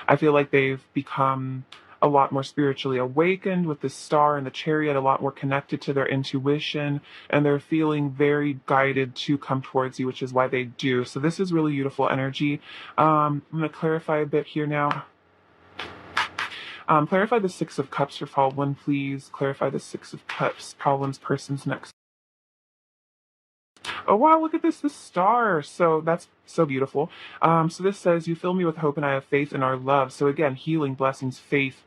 I feel like they've become a lot more spiritually awakened with the star and the chariot, a lot more connected to their intuition, and they're feeling very guided to come towards you, which is why they do. So this is really beautiful energy. I'm going to clarify a bit here now. Clarify the Six of Cups for pile 1, please. Clarify the Six of Cups, pile 1's person's next. Oh wow, look at this star. So that's so beautiful. So this says, you fill me with hope and I have faith in our love. So again, healing, blessings, faith,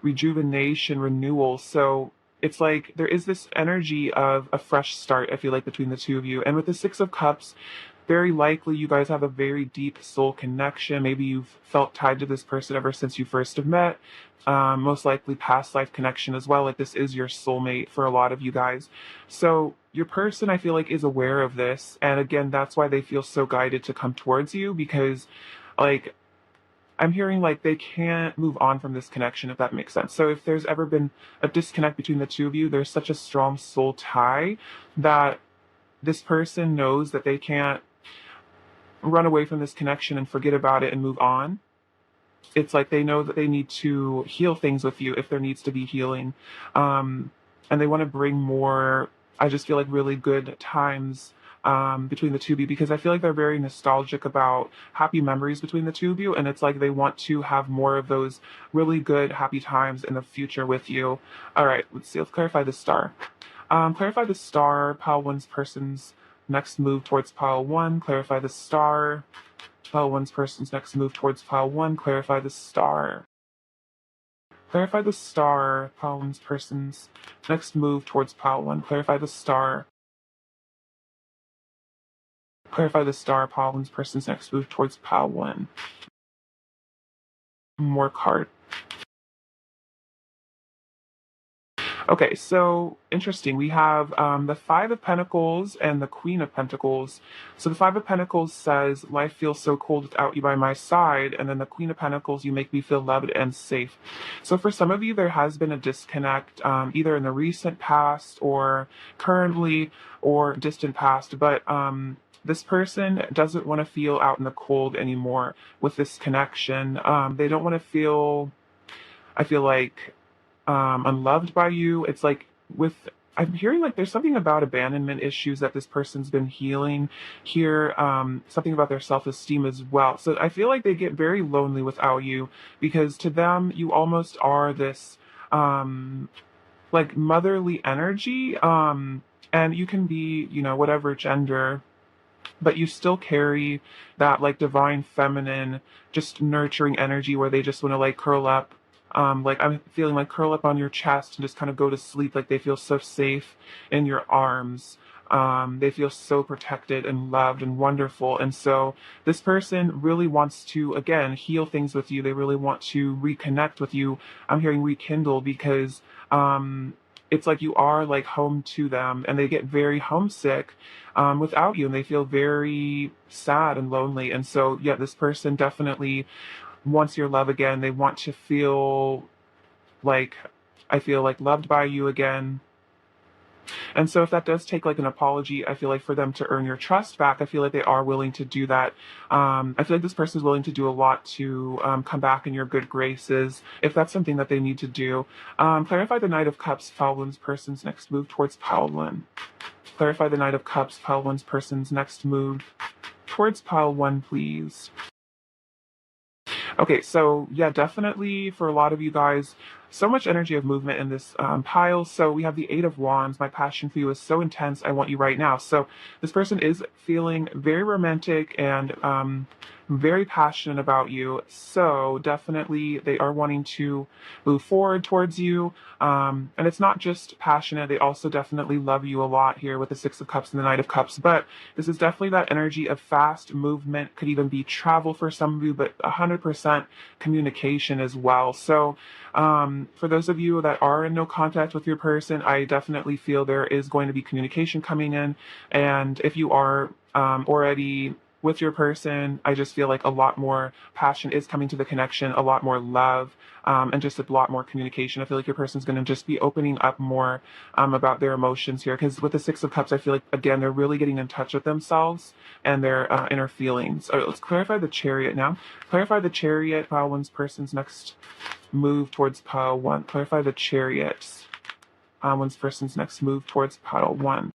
rejuvenation, renewal. So it's like there is this energy of a fresh start, I feel like, between the two of you. And with the Six of Cups, very likely you guys have a very deep soul connection. Maybe you've felt tied to this person ever since you first have met. Most likely past life connection as well. Like this is your soulmate for a lot of you guys. So your person, I feel like, is aware of this. And again, that's why they feel so guided to come towards you, because like I'm hearing like they can't move on from this connection, if that makes sense. So if there's ever been a disconnect between the two of you, there's such a strong soul tie that this person knows that they can't run away from this connection and forget about it and move on. It's like they know that they need to heal things with you if there needs to be healing. And they want to bring more, I just feel like, really good times between the two of you, because I feel like they're very nostalgic about happy memories between the two of you. And it's like they want to have more of those really good, happy times in the future with you. All right, let's see. Let's clarify the star. Clarify the star, pile 1's person's next move towards pile 1. Clarify the star. Pile 1's person's next move towards pile 1. Clarify the star. Clarify the star. Pile 1's person's next move towards pile 1. Clarify the star. Clarify the star. Pile 1's person's next move towards pile 1. More card. Okay, so interesting. We have the Five of Pentacles and the Queen of Pentacles. So the Five of Pentacles says, life feels so cold without you by my side. And then the Queen of Pentacles, you make me feel loved and safe. So for some of you, there has been a disconnect, either in the recent past or currently or distant past. But this person doesn't want to feel out in the cold anymore with this connection. They don't want to feel, I feel like, unloved by you. It's like I'm hearing like there's something about abandonment issues that this person's been healing here, something about their self-esteem as well. So I feel like they get very lonely without you, because to them you almost are this like motherly energy, and you can be, whatever gender, but you still carry that like divine feminine, just nurturing energy where they just want to like curl up. Like I'm feeling like curl up on your chest and just kind of go to sleep. Like they feel so safe in your arms. They feel so protected and loved and wonderful. And so this person really wants to, again, heal things with you. They really want to reconnect with you. I'm hearing rekindle, because it's like you are like home to them, and they get very homesick without you, and they feel very sad and lonely. And so, yeah, this person definitely wants your love again. They want to feel like, I feel like, loved by you again. And so if that does take like an apology, I feel like for them to earn your trust back, I feel like they are willing to do that. I feel like this person is willing to do a lot to come back in your good graces, if that's something that they need to do. Clarify the Knight of Cups, pile 1's person's next move towards pile 1. Clarify the Knight of Cups, pile 1's person's next move towards pile 1, please. Okay, so yeah, definitely for a lot of you guys, so much energy of movement in this pile. So we have the Eight of Wands. My passion for you is so intense, I want you right now. So this person is feeling very romantic and very passionate about you. So definitely they are wanting to move forward towards you. And it's not just passionate, they also definitely love you a lot here with the Six of Cups and the Knight of Cups. But this is definitely that energy of fast movement, could even be travel for some of you, but 100% communication as well. So for those of you that are in no contact with your person, I definitely feel there is going to be communication coming in. And if you are already with your person, I just feel like a lot more passion is coming to the connection, a lot more love, and just a lot more communication. I feel like your person's going to just be opening up more about their emotions here. Because with the Six of Cups, I feel like, again, they're really getting in touch with themselves and their inner feelings. All right, let's clarify the Chariot now. Clarify the Chariot, pile one's person's next move towards pile one. Clarify the Chariot, one's person's next move towards pile one.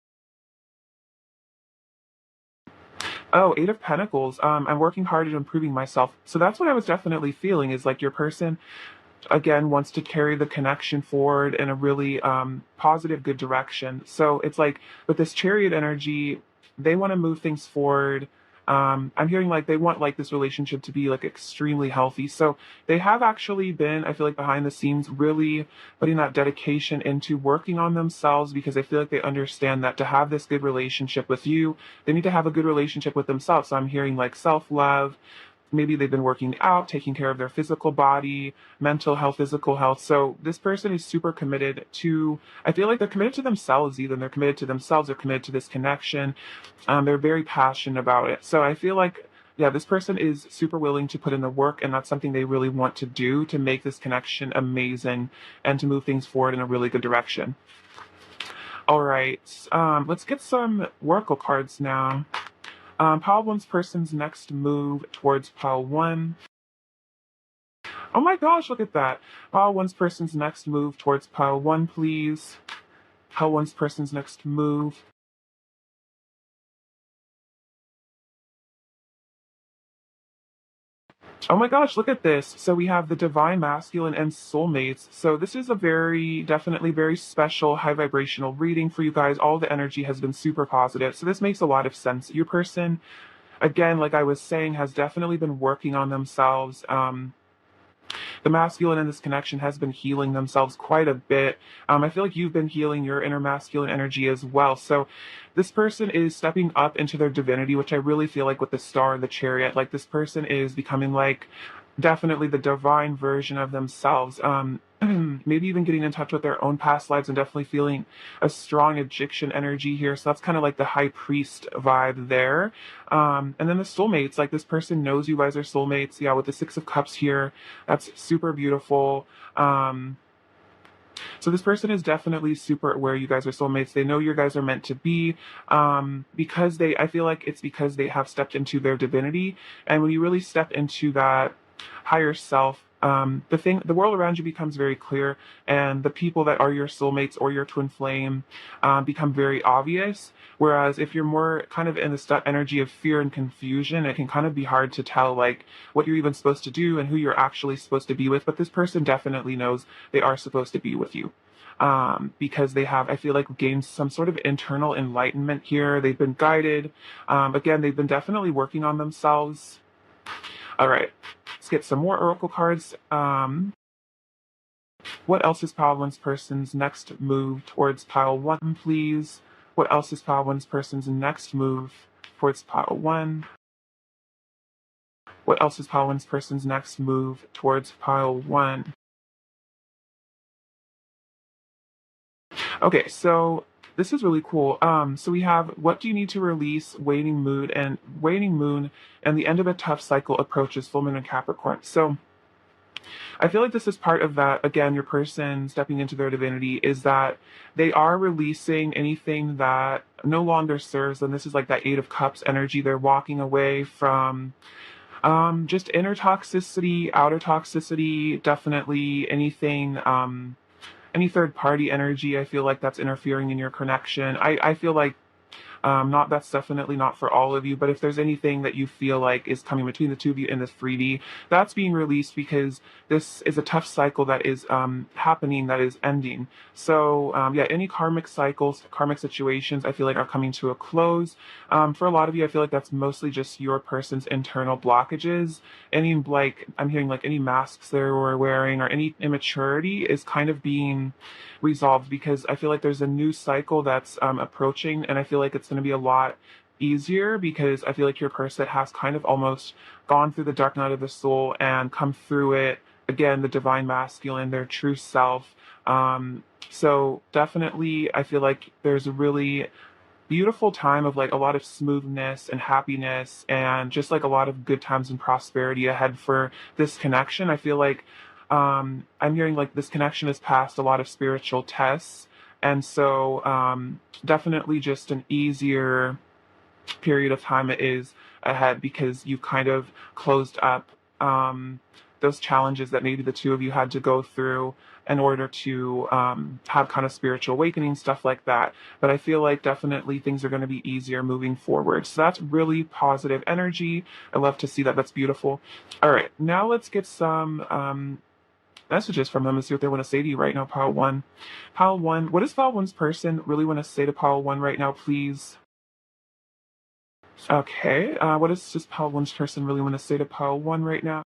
Oh, Eight of Pentacles. I'm working hard at improving myself. So that's what I was definitely feeling, is like your person, again, wants to carry the connection forward in a really positive, good direction. So it's like with this Chariot energy, they want to move things forward. I'm hearing like they want like this relationship to be like extremely healthy. So they have actually been, I feel like, behind the scenes, really putting that dedication into working on themselves, because I feel like they understand that to have this good relationship with you, they need to have a good relationship with themselves. So I'm hearing like self-love. Maybe they've been working out, taking care of their physical body, mental health, physical health. So this person is super committed to, I feel like they're committed to themselves even. They're committed to themselves. They're committed to this connection. They're very passionate about it. So I feel like, yeah, this person is super willing to put in the work, and that's something they really want to do to make this connection amazing and to move things forward in a really good direction. All right, let's get some Oracle cards now. Pile one's person's next move towards pile one. Oh my gosh, look at that. Pile one's person's next move towards pile one, please. Pile one's person's next move. Oh my gosh, look at this. So we have the divine masculine and soulmates. So this is a definitely very special, high vibrational reading for you guys. All the energy has been super positive. So this makes a lot of sense. Your person, again, like I was saying, has definitely been working on themselves. The masculine in this connection has been healing themselves quite a bit. I feel like you've been healing your inner masculine energy as well. So this person is stepping up into their divinity, which I really feel like with the Star and the Chariot, like this person is becoming like definitely the divine version of themselves. Maybe even getting in touch with their own past lives and definitely feeling a strong Egyptian energy here. So that's kind of like the high priest vibe there. And then the soulmates, like this person knows you guys are soulmates. Yeah, with the Six of Cups here, that's super beautiful. So this person is definitely super aware you guys are soulmates. They know you guys are meant to be, because I feel like it's because they have stepped into their divinity. And when you really step into that higher self, the world around you becomes very clear, and the people that are your soulmates or your twin flame become very obvious. Whereas if you're more kind of in the stuck energy of fear and confusion, it can kind of be hard to tell like what you're even supposed to do and who you're actually supposed to be with. But this person definitely knows they are supposed to be with you. Because they have, I feel like, gained some sort of internal enlightenment here. They've been guided. Again, they've been definitely working on themselves. All right, let's get some more Oracle cards. What else is pile one's person's next move towards pile one, please? What else is pile one's person's next move towards pile one? What else is pile one's person's next move towards pile one? Okay, so this is really cool. So we have, what do you need to release, waning moon, and the end of a tough cycle approaches, full moon and Capricorn. So I feel like this is part of that, again, your person stepping into their divinity, is that they are releasing anything that no longer serves them. This is like that Eight of Cups energy. They're walking away from just inner toxicity, outer toxicity, definitely anything, any third party energy. I feel like that's interfering in your connection. I feel like not that's definitely not for all of you, but if there's anything that you feel like is coming between the two of you in this 3D, that's being released, because this is a tough cycle that is happening, that is ending. So yeah, any karmic cycles, karmic situations, I feel like are coming to a close. For a lot of you, I feel like that's mostly just your person's internal blockages. Any, like, I'm hearing like any masks they were wearing or any immaturity is kind of being resolved, because I feel like there's a new cycle that's approaching, and I feel like it's going to be a lot easier, because I feel like your person has kind of almost gone through the dark night of the soul and come through it, again, the divine masculine, their true self. So definitely I feel like there's a really beautiful time of like a lot of smoothness and happiness and just like a lot of good times and prosperity ahead for this connection. I feel like I'm hearing like this connection has passed a lot of spiritual tests. And so definitely just an easier period of time it is ahead because you've kind of closed up those challenges that maybe the two of you had to go through in order to have kind of spiritual awakening, stuff like that. But I feel like definitely things are going to be easier moving forward. So that's really positive energy. I love to see that. That's beautiful. All right, now let's get some messages from them and see what they want to say to you right now, Pile 1. Pile 1, what does Pile 1's person really want to say to Pile 1 right now, please? Okay, what does this Pile 1's person really want to say to Pile 1 right now?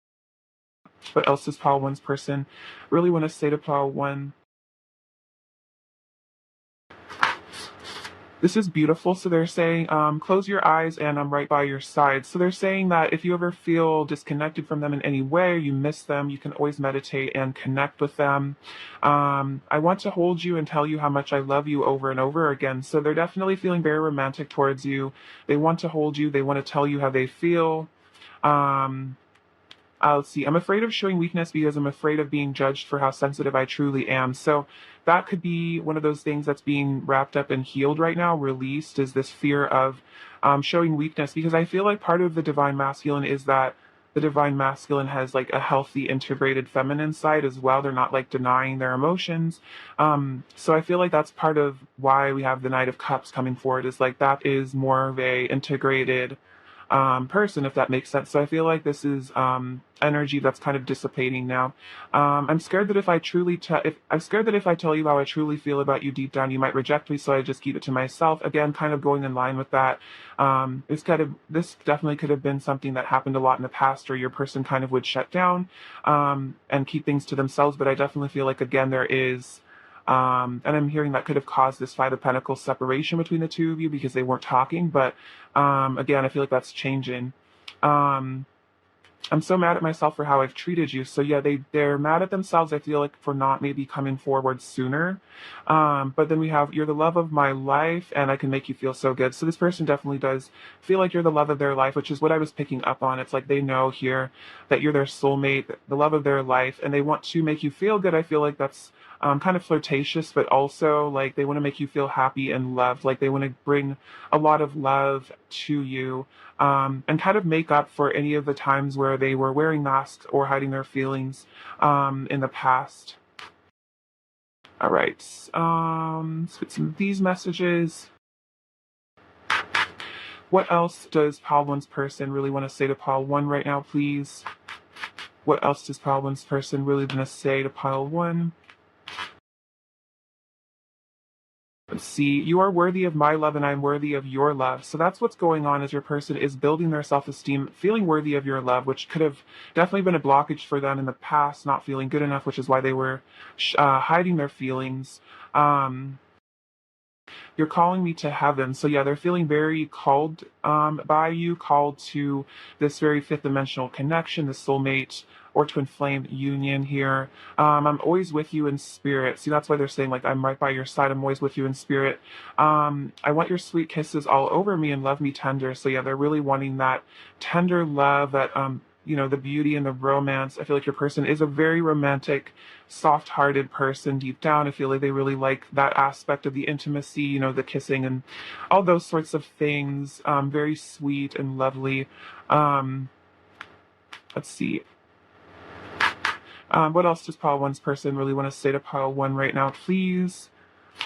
What else does Pile 1's person really want to say to Pile 1? This is beautiful. So they're saying, close your eyes and I'm right by your side. So they're saying that if you ever feel disconnected from them in any way, you miss them, you can always meditate and connect with them. I want to hold you and tell you how much I love you over and over again. So they're definitely feeling very romantic towards you. They want to hold you. They want to tell you how they feel. Um, let's see. I'm afraid of showing weakness because I'm afraid of being judged for how sensitive I truly am. So that could be one of those things that's being wrapped up and healed right now, released, is this fear of showing weakness. Because I feel like part of the divine masculine is that the divine masculine has like a healthy, integrated feminine side as well. They're not like denying their emotions. So I feel like that's part of why we have the Knight of Cups coming forward, is like that is more of a integrated person, if that makes sense. So I feel like this is energy that's kind of dissipating now. I'm scared that if I truly, if I'm scared that if I tell you how I truly feel about you deep down, you might reject me. So I just keep it to myself. Again, kind of going in line with that. This definitely could have been something that happened a lot in the past, or your person kind of would shut down and keep things to themselves. But I definitely feel like again there is. And I'm hearing that could have caused this Five of Pentacles separation between the two of you because they weren't talking. But again, I feel like that's changing. Um, I'm so mad at myself for how I've treated you. So yeah, they're mad at themselves, I feel like, for not maybe coming forward sooner. But then we have, you're the love of my life and I can make you feel so good. So this person definitely does feel like you're the love of their life, which is what I was picking up on. It's like they know here that you're their soulmate, the love of their life, and they want to make you feel good. I feel like that's kind of flirtatious, but also like they want to make you feel happy and loved. Like they want to bring a lot of love to you, and kind of make up for any of the times where they were wearing masks or hiding their feelings in the past. All right, let's get some of these messages. What else does Pile 1's person really want to say to Pile 1 right now, please? What else does Pile 1's person really want to say to Pile 1? Let's see, you are worthy of my love and I'm worthy of your love. So that's what's going on, as your person is building their self-esteem, feeling worthy of your love, which could have definitely been a blockage for them in the past, not feeling good enough, which is why they were hiding their feelings. Um, you're calling me to heaven. So yeah, they're feeling very called by you, called to this very fifth dimensional connection, the soulmate or twin flame union here. I'm always with you in spirit. See, that's why they're saying like I'm right by your side. I'm always with you in spirit. I want your sweet kisses all over me and love me tender. So yeah, they're really wanting that tender love, that the beauty and the romance. I feel like your person is a very romantic, soft-hearted person deep down. I feel like they really like that aspect of the intimacy, the kissing and all those sorts of things. Very sweet and lovely. Um, let's see. What else does Pile 1's person really want to say to Pile 1 right now, please?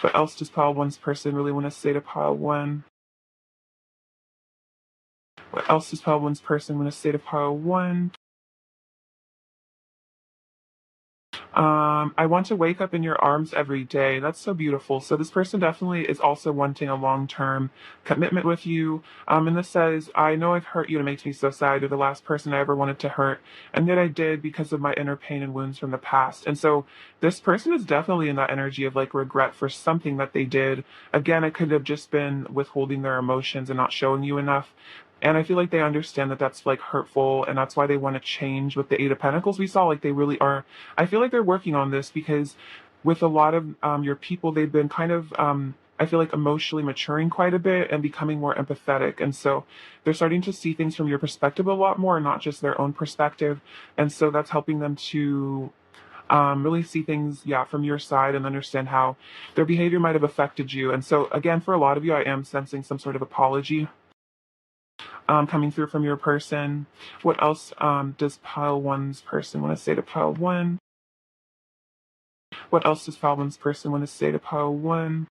What else does Pile 1's person really want to say to Pile 1? What else does Pile 1's person want to say to Pile 1? I want to wake up in your arms every day. That's so beautiful. So this person definitely is also wanting a long-term commitment with you. And this says, I know I've hurt you and it makes me so sad. You're the last person I ever wanted to hurt. And yet I did because of my inner pain and wounds from the past. And so this person is definitely in that energy of like regret for something that they did. Again, it could have just been withholding their emotions and not showing you enough. And I feel like they understand that that's like hurtful, and that's why they want to change. With the Eight of Pentacles, we saw like they really are. I feel like they're working on this because with a lot of your people, they've been kind of I feel like emotionally maturing quite a bit and becoming more empathetic. And so they're starting to see things from your perspective a lot more, not just their own perspective. And so that's helping them to really see things, yeah, from your side and understand how their behavior might have affected you. And so, again, for a lot of you, I am sensing some sort of apology coming through from your person. What else does pile one's person want to say to pile one? What else does pile one's person want to say to pile one?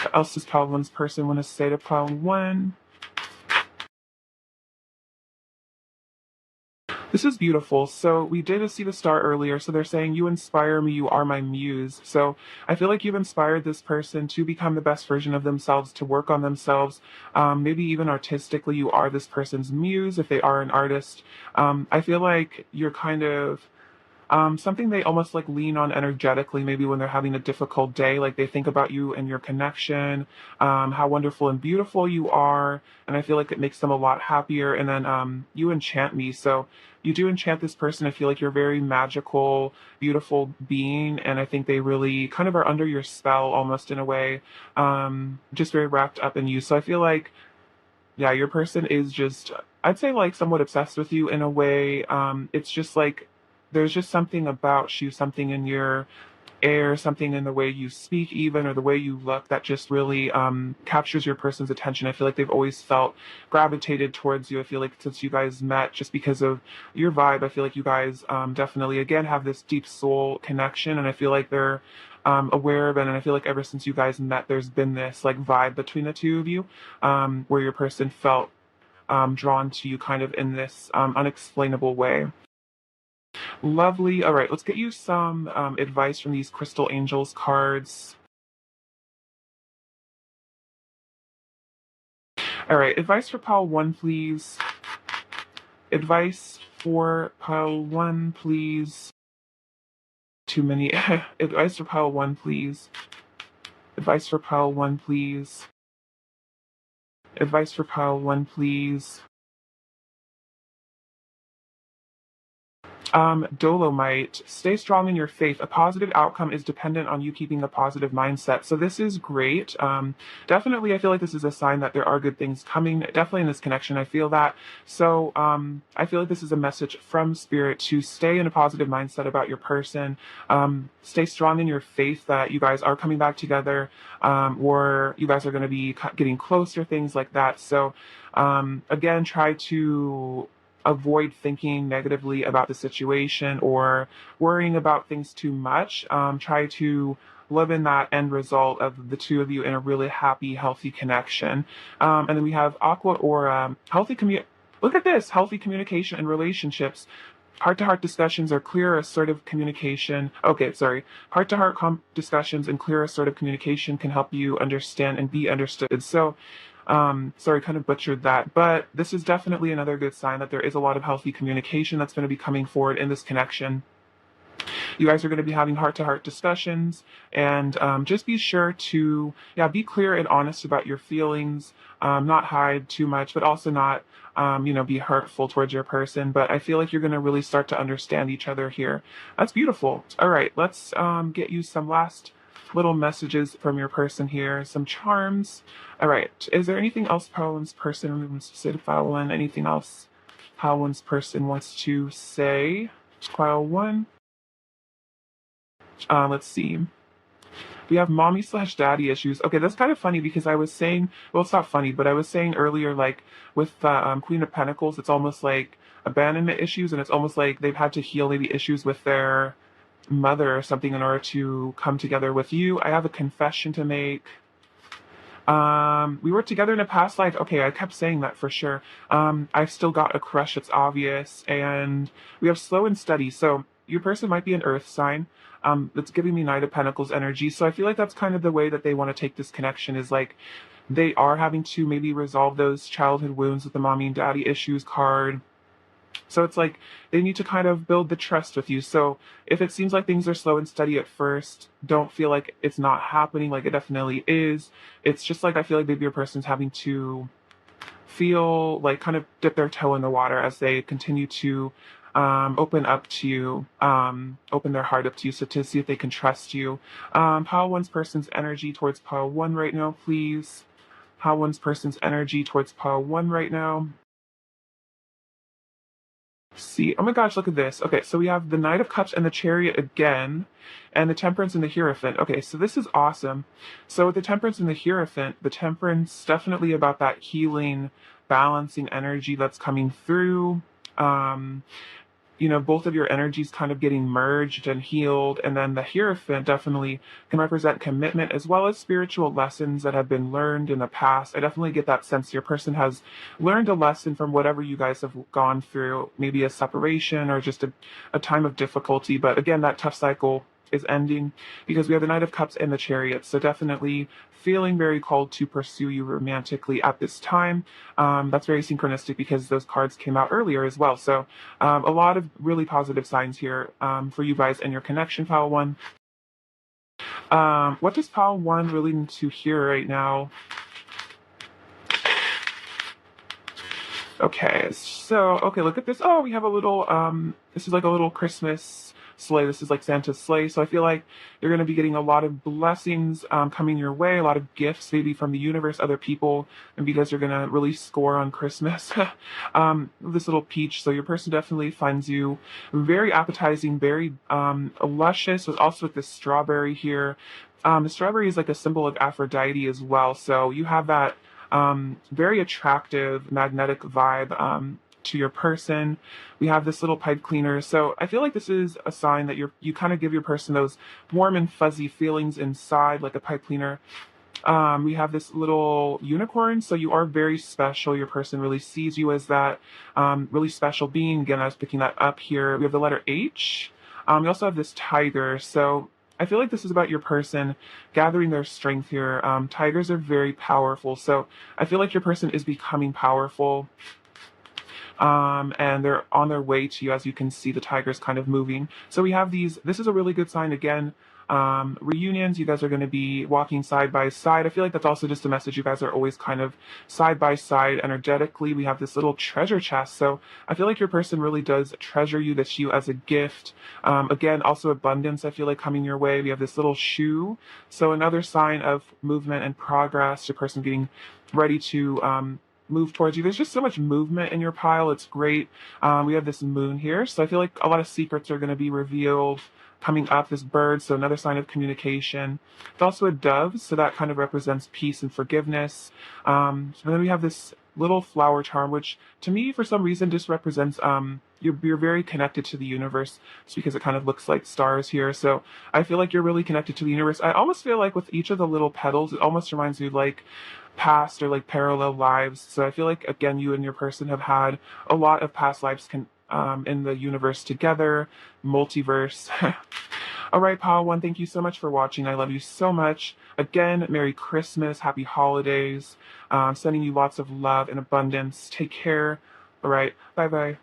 What else does pile one's person want to say to pile one? This is beautiful. So we did see the star earlier. So they're saying, you inspire me, you are my muse. So I feel like you've inspired this person to become the best version of themselves, to work on themselves. Maybe even artistically, you are this person's muse if they are an artist. I feel like you're kind of something they almost like lean on energetically, maybe when they're having a difficult day, like they think about you and your connection, how wonderful and beautiful you are. And I feel like it makes them a lot happier. And then you enchant me. So you do enchant this person. I feel like you're a very magical, beautiful being. And I think they really kind of are under your spell almost in a way, just very wrapped up in you. So I feel like, yeah, your person is just, I'd say like somewhat obsessed with you in a way. It's just like there's just something about you, something in your air, something in the way you speak, even, or the way you look that just really captures your person's attention. I feel like they've always felt gravitated towards you. I feel like since you guys met, just because of your vibe, I feel like you guys definitely, again, have this deep soul connection. And I feel like they're aware of it. And I feel like ever since you guys met, there's been this like vibe between the two of you where your person felt drawn to you kind of in this unexplainable way. Lovely. All right, let's get you some advice from these Crystal Angels cards. All right, advice for pile one, please. Advice for pile one, please. Too many. Advice for pile one, please. Advice for pile one, please. Advice for pile one, please. Dolomite, stay strong in your faith. A positive outcome is dependent on you keeping a positive mindset. So this is great. Definitely, I feel like this is a sign that there are good things coming. Definitely in this connection, I feel that. So I feel like this is a message from Spirit to stay in a positive mindset about your person. Stay strong in your faith that you guys are coming back together, or you guys are going to be getting closer, things like that. So again, try to avoid thinking negatively about the situation or worrying about things too much. Try to live in that end result of the two of you in a really happy, healthy connection. And then we have Aqua Aura, look at this, healthy communication and relationships. Heart-to-heart discussions or clear, assertive communication. Okay, sorry. Heart-to-heart discussions and clear, assertive communication can help you understand and be understood. So, sorry, kind of butchered that, but this is definitely another good sign that there is a lot of healthy communication that's going to be coming forward in this connection. You guys are going to be having heart-to-heart discussions, and just be sure to, yeah, be clear and honest about your feelings, not hide too much, but also not, be hurtful towards your person. But I feel like you're going to really start to understand each other here. That's beautiful. All right, let's get you some last little messages from your person here, some charms. All right, is there anything else Paolan's person wants to say to Paolan? Anything else Paolan's person wants to say? Pile one. Let's see. We have mommy/daddy issues. Okay, that's kind of funny because I was saying, well, it's not funny, but I was saying earlier, like with the Queen of Pentacles, it's almost like abandonment issues, and it's almost like they've had to heal maybe issues with their mother or something in order to come together with you. I have a confession to make. We were together in a past life. Okay, I kept saying that for sure. I've still got a crush, it's obvious. And we have slow and steady. So your person might be an earth sign. That's giving me Knight of Pentacles energy. So I feel like that's kind of the way that they want to take this connection is like they are having to maybe resolve those childhood wounds with the mommy and daddy issues card. So it's like they need to kind of build the trust with you. So if it seems like things are slow and steady at first, don't feel like it's not happening. Like it definitely is. It's just like I feel like maybe your person's having to feel like kind of dip their toe in the water as they continue to open up to you, open their heart up to you, so to see if they can trust you. Pile one's person's energy towards pile one right now, please. Pile one's person's energy towards pile one right now. See, oh my gosh, look at this. Okay, so we have the Knight of Cups and the Chariot again, and the Temperance and the Hierophant. Okay, so this is awesome. So with the Temperance and the Hierophant, the Temperance definitely about that healing, balancing energy that's coming through. Um, both of your energies kind of getting merged and healed. And then the Hierophant definitely can represent commitment as well as spiritual lessons that have been learned in the past. I definitely get that sense your person has learned a lesson from whatever you guys have gone through, maybe a separation or just a time of difficulty. But again, that tough cycle is ending because we have the Knight of Cups and the Chariot. So definitely feeling very called to pursue you romantically at this time. That's very synchronistic because those cards came out earlier as well. So a lot of really positive signs here for you guys and your connection, pile one. What does pile one really need to hear right now? Okay, so, okay, look at this. Oh, we have a little, this is like a little Christmas sleigh. This is like Santa's sleigh. So I feel like you're going to be getting a lot of blessings coming your way, a lot of gifts maybe from the universe, other people, and because you're going to really score on Christmas. This little peach. So your person definitely finds you very appetizing, very luscious, but also with this strawberry here. The strawberry is like a symbol of Aphrodite as well. So you have that very attractive magnetic vibe to your person. We have this little pipe cleaner. So I feel like this is a sign that you kind of give your person those warm and fuzzy feelings inside, like a pipe cleaner. We have this little unicorn. So you are very special. Your person really sees you as that really special being. Again, I was picking that up here. We have the letter H. We also have this tiger. So I feel like this is about your person gathering their strength here. Tigers are very powerful. So I feel like your person is becoming powerful. And they're on their way to you. As you can see, the tiger's kind of moving. So we have these, this is a really good sign again. Reunions, you guys are going to be walking side by side. I feel like that's also just a message. You guys are always kind of side by side energetically. We have this little treasure chest. So I feel like your person really does treasure you, this you as a gift. Again, also abundance, I feel like coming your way. We have this little shoe. So another sign of movement and progress, your person getting ready to, move towards you. There's just so much movement in your pile. It's great. We have this moon here. So I feel like a lot of secrets are going to be revealed coming up. This bird, so another sign of communication. It's also a dove, so that kind of represents peace and forgiveness. And then we have this little flower charm, which to me, for some reason, just represents you're very connected to the universe. It's because it kind of looks like stars here. So I feel like you're really connected to the universe. I almost feel like with each of the little petals, it almost reminds me like past or like parallel lives. So I feel like again, you and your person have had a lot of past lives in the universe together, multiverse. All right, pile one, thank you so much for watching. I love you so much. Again, Merry Christmas, Happy Holidays. Sending you lots of love and abundance. Take care. All right, bye-bye.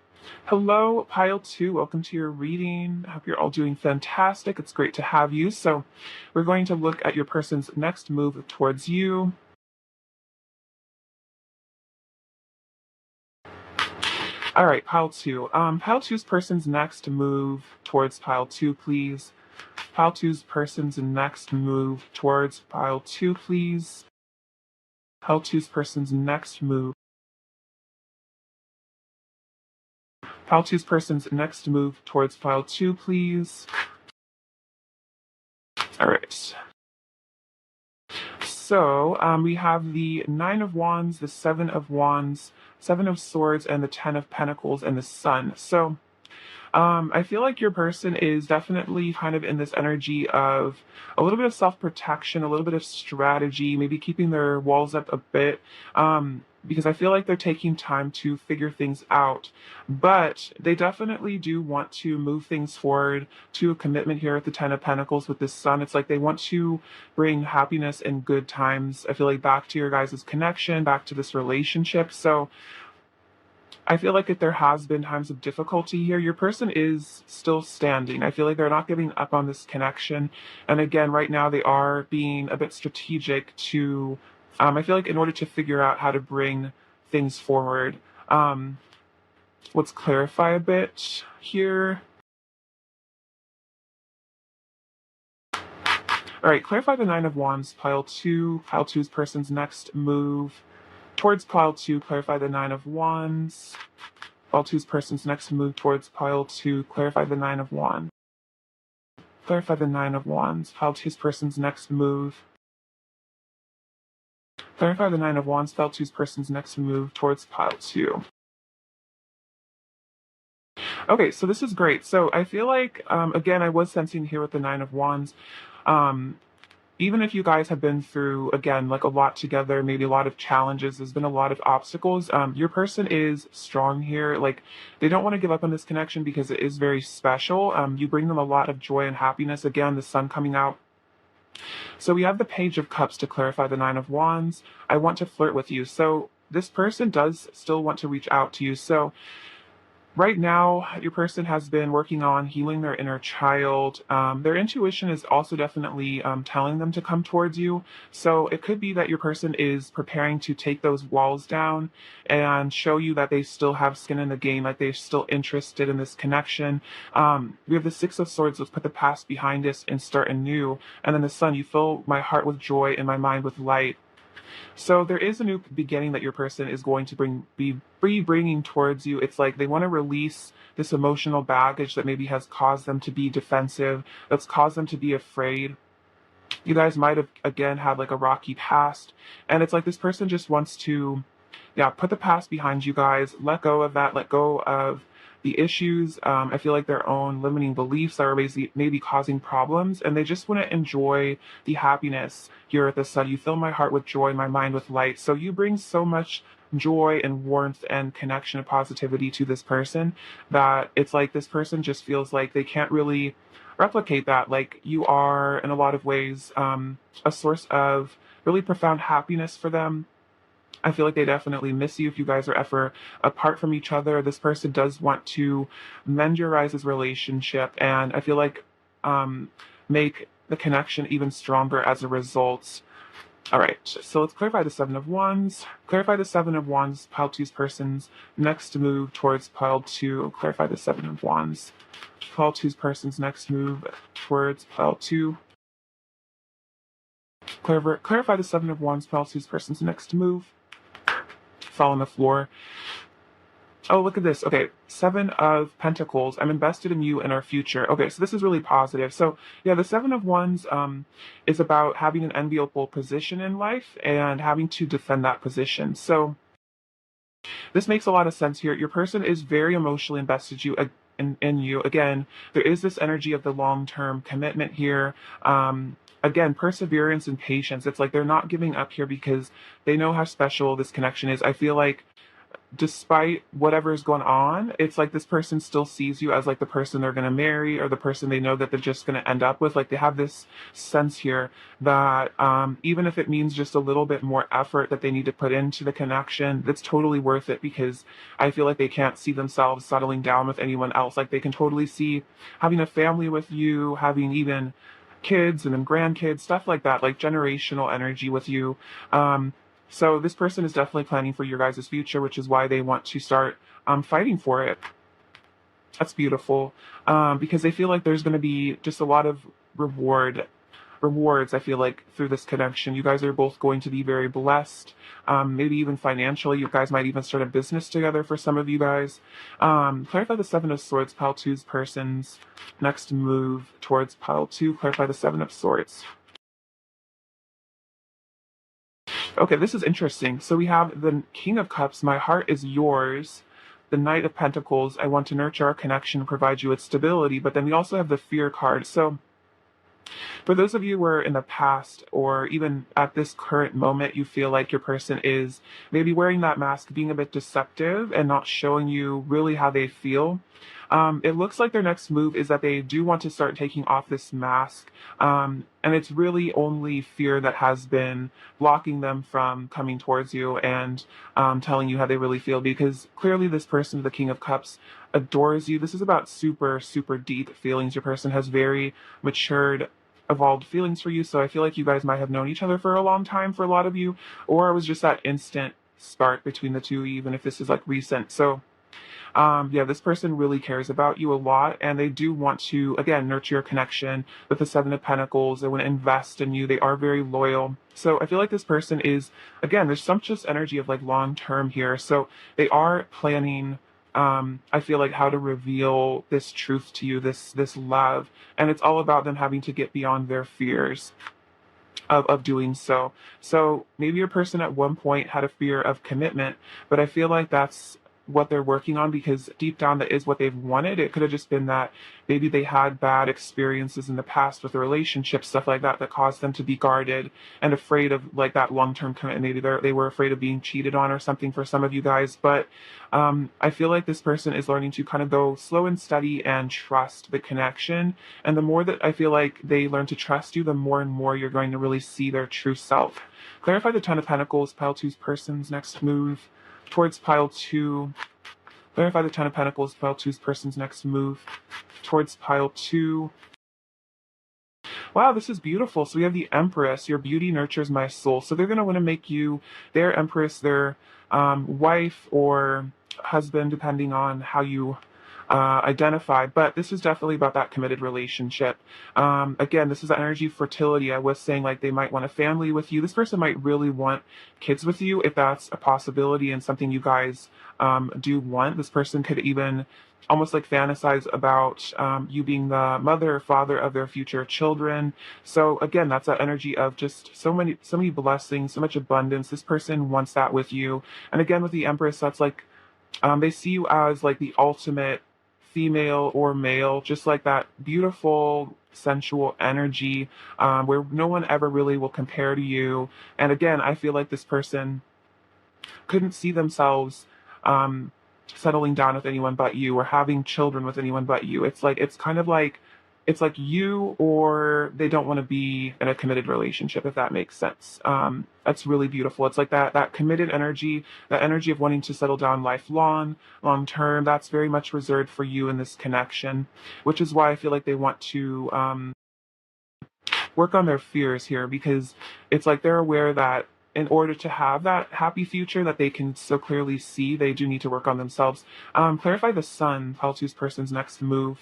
Hello, pile two. Welcome to your reading. I hope you're all doing fantastic. It's great to have you. So we're going to look at your person's next move towards you. All right, pile two. Pile two's person's next move towards pile two, please. Pile two's person's next move towards pile two, please. Pile two's person's next move. Pile two's person's next move towards pile two, please. All right. So we have the Nine of Wands, the Seven of Wands, Seven of Swords, and the Ten of Pentacles, and the Sun. So I feel like your person is definitely kind of in this energy of a little bit of self-protection, a little bit of strategy, maybe keeping their walls up a bit, because I feel like they're taking time to figure things out. But they definitely do want to move things forward to a commitment here at the Ten of Pentacles with this Sun. It's like they want to bring happiness and good times, I feel like, back to your guys' connection, back to this relationship. So I feel like if there has been times of difficulty here, your person is still standing. I feel like they're not giving up on this connection. And again, right now they are being a bit strategic to, I feel like in order to figure out how to bring things forward. Let's clarify a bit here. All right, clarify the Nine of Wands, pile 2. Pile 2 is person's next move. Towards pile 2, clarify the Nine of Wands. Pile 2 is person's next move towards pile 2, clarify the Nine of Wands. Clarify the Nine of Wands. Pile 2 is person's next move. Clarify the Nine of Wands. Pile 2 is person's next move towards pile 2. Okay, so this is great. So I feel like, again, I was sensing here with the Nine of Wands. Um, Even if you guys have been through, again, like a lot together, maybe a lot of challenges, there's been a lot of obstacles, your person is strong here. Like, they don't want to give up on this connection because it is very special. You bring them a lot of joy and happiness. Again, the sun coming out. So we have the Page of Cups to clarify the Nine of Wands. I want to flirt with you. So this person does still want to reach out to you. So right now, your person has been working on healing their inner child. Their intuition is also definitely telling them to come towards you. So it could be that your person is preparing to take those walls down and show you that they still have skin in the game, like they're still interested in this connection. We have the Six of Swords. Let's put the past behind us and start anew. And then the Sun, you fill my heart with joy and my mind with light. So there is a new beginning that your person is going to be bringing towards you. It's like they want to release this emotional baggage that maybe has caused them to be defensive, that's caused them to be afraid. You guys might have, again, had like a rocky past. And it's like this person just wants to, yeah, put the past behind you guys, let go of that, let go of the issues. I feel like their own limiting beliefs are maybe causing problems, and they just want to enjoy the happiness here at the Sun. You fill my heart with joy, my mind with light. So you bring so much joy and warmth and connection and positivity to this person that it's like this person just feels like they can't really replicate that. Like, you are, in a lot of ways, a source of really profound happiness for them. I feel like they definitely miss you if you guys are ever apart from each other. This person does want to mend your guys' relationship, and I feel like make the connection even stronger as a result. All right, so let's clarify the Seven of Wands. Clarify the Seven of Wands, pile 2's person's next move towards pile 2. Clarify the Seven of Wands. Pile 2's person's next move towards pile 2. Clarify the Seven of Wands, pile 2's person's next move. Fall on the floor. Oh, look at this. Okay, Seven of Pentacles. I'm invested in you and our future. Okay, so this is really positive. So yeah, the Seven of Wands is about having an enviable position in life and having to defend that position. So this makes a lot of sense here. Your person is very emotionally invested in you. Again, there is this energy of the long-term commitment here. Again, perseverance and patience. It's like they're not giving up here because they know how special this connection is. I feel like despite whatever is going on, it's like this person still sees you as like the person they're going to marry or the person they know that they're just going to end up with. Like, they have this sense here that even if it means just a little bit more effort that they need to put into the connection, it's totally worth it, because I feel like they can't see themselves settling down with anyone else. Like, they can totally see having a family with you, having even kids and then grandkids, stuff like that, like generational energy with you. So this person is definitely planning for your guys' future, which is why they want to start fighting for it. That's beautiful, because they feel like there's going to be just a lot of rewards. I feel like through this connection, you guys are both going to be very blessed. Maybe even financially, you guys might even start a business together for some of you guys. Clarify the Seven of Swords, pile 2's person's next move towards pile 2. Clarify the Seven of Swords. Okay, this is interesting. So we have the King of Cups, my heart is yours. The Knight of Pentacles, I want to nurture our connection and provide you with stability. But then we also have the Fear card. So for those of you who are in the past, or even at this current moment, you feel like your person is maybe wearing that mask, being a bit deceptive and not showing you really how they feel. It looks like their next move is that they do want to start taking off this mask. And it's really only fear that has been blocking them from coming towards you and telling you how they really feel, because clearly this person, the King of Cups, adores you. This is about super, super deep feelings. Your person has very matured, evolved feelings for you. So I feel like you guys might have known each other for a long time for a lot of you, or it was just that instant spark between the two, even if this is like recent. So Yeah, this person really cares about you a lot, and they do want to, again, nurture your connection with the Seven of Pentacles. They want to invest in you. They are very loyal. So I feel like this person is, again, there's sumptuous energy of like long term here. So they are planning, I feel like, how to reveal this truth to you, this love. And it's all about them having to get beyond their fears of doing so. So maybe your person at one point had a fear of commitment, but I feel like that's what they're working on, because deep down that is what they've wanted. It could have just been that maybe they had bad experiences in the past with relationships, stuff like that, that caused them to be guarded and afraid of like that long-term commitment. Maybe they were afraid of being cheated on or something for some of you guys. But I feel like this person is learning to kind of go slow and steady and trust the connection. And the more that I feel like they learn to trust you, the more and more you're going to really see their true self. Clarify the Ten of Pentacles, pile two's person's next move towards pile two. Clarify the Ten of Pentacles, pile two's person's next move towards pile two. Wow, this is beautiful. So we have the Empress. Your beauty nurtures my soul. So they're going to want to make you their Empress, their wife or husband, depending on how you identify. But this is definitely about that committed relationship. Again, this is the energy of fertility. I was saying like they might want a family with you. This person might really want kids with you if that's a possibility and something you guys do want. This person could even almost like fantasize about you being the mother or father of their future children. So again, that's that energy of just so many blessings, so much abundance. This person wants that with you. And again, with the Empress, that's like they see you as like the ultimate female or male, just like that beautiful sensual energy where no one ever really will compare to you. And again, I feel like this person couldn't see themselves settling down with anyone but you or having children with anyone but you. It's like it's kind of like it's like you, or they don't want to be in a committed relationship, if that makes sense. That's really beautiful. It's like that committed energy, that energy of wanting to settle down lifelong, long term. That's very much reserved for you in this connection, which is why I feel like they want to work on their fears here, because it's like they're aware that in order to have that happy future that they can so clearly see, they do need to work on themselves. Clarify the sun, pile two's person's next move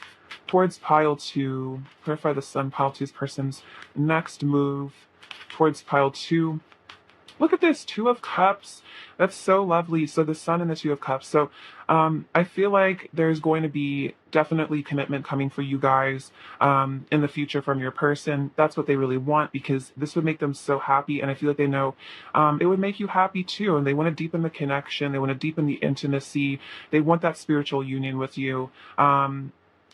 towards pile two. Clarify the sun, pile two's person's next move towards pile two. Look at this, Two of Cups. That's so lovely. So the Sun and the Two of Cups. So I feel like there's going to be definitely commitment coming for you guys in the future from your person. That's what they really want, because this would make them so happy. And I feel like they know it would make you happy too. And they want to deepen the connection. They want to deepen the intimacy. They want that spiritual union with you.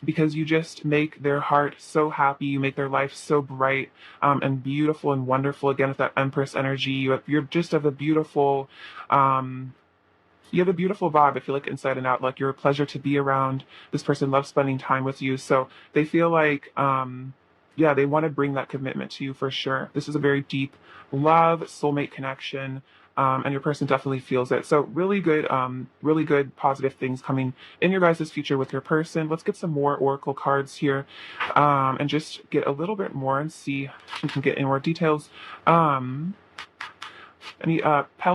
Because you just make their heart so happy, you make their life so bright and beautiful and wonderful. Again, with that Empress energy, you're just of a beautiful, you have a beautiful vibe. I feel like inside and out, like you're a pleasure to be around. This person loves spending time with you, so they feel like, yeah, they want to bring that commitment to you for sure. This is a very deep love, soulmate connection. And your person definitely feels it. So really good positive things coming in your guys' future with your person. Let's get some more oracle cards here and just get a little bit more and see if we can get in more details. Pile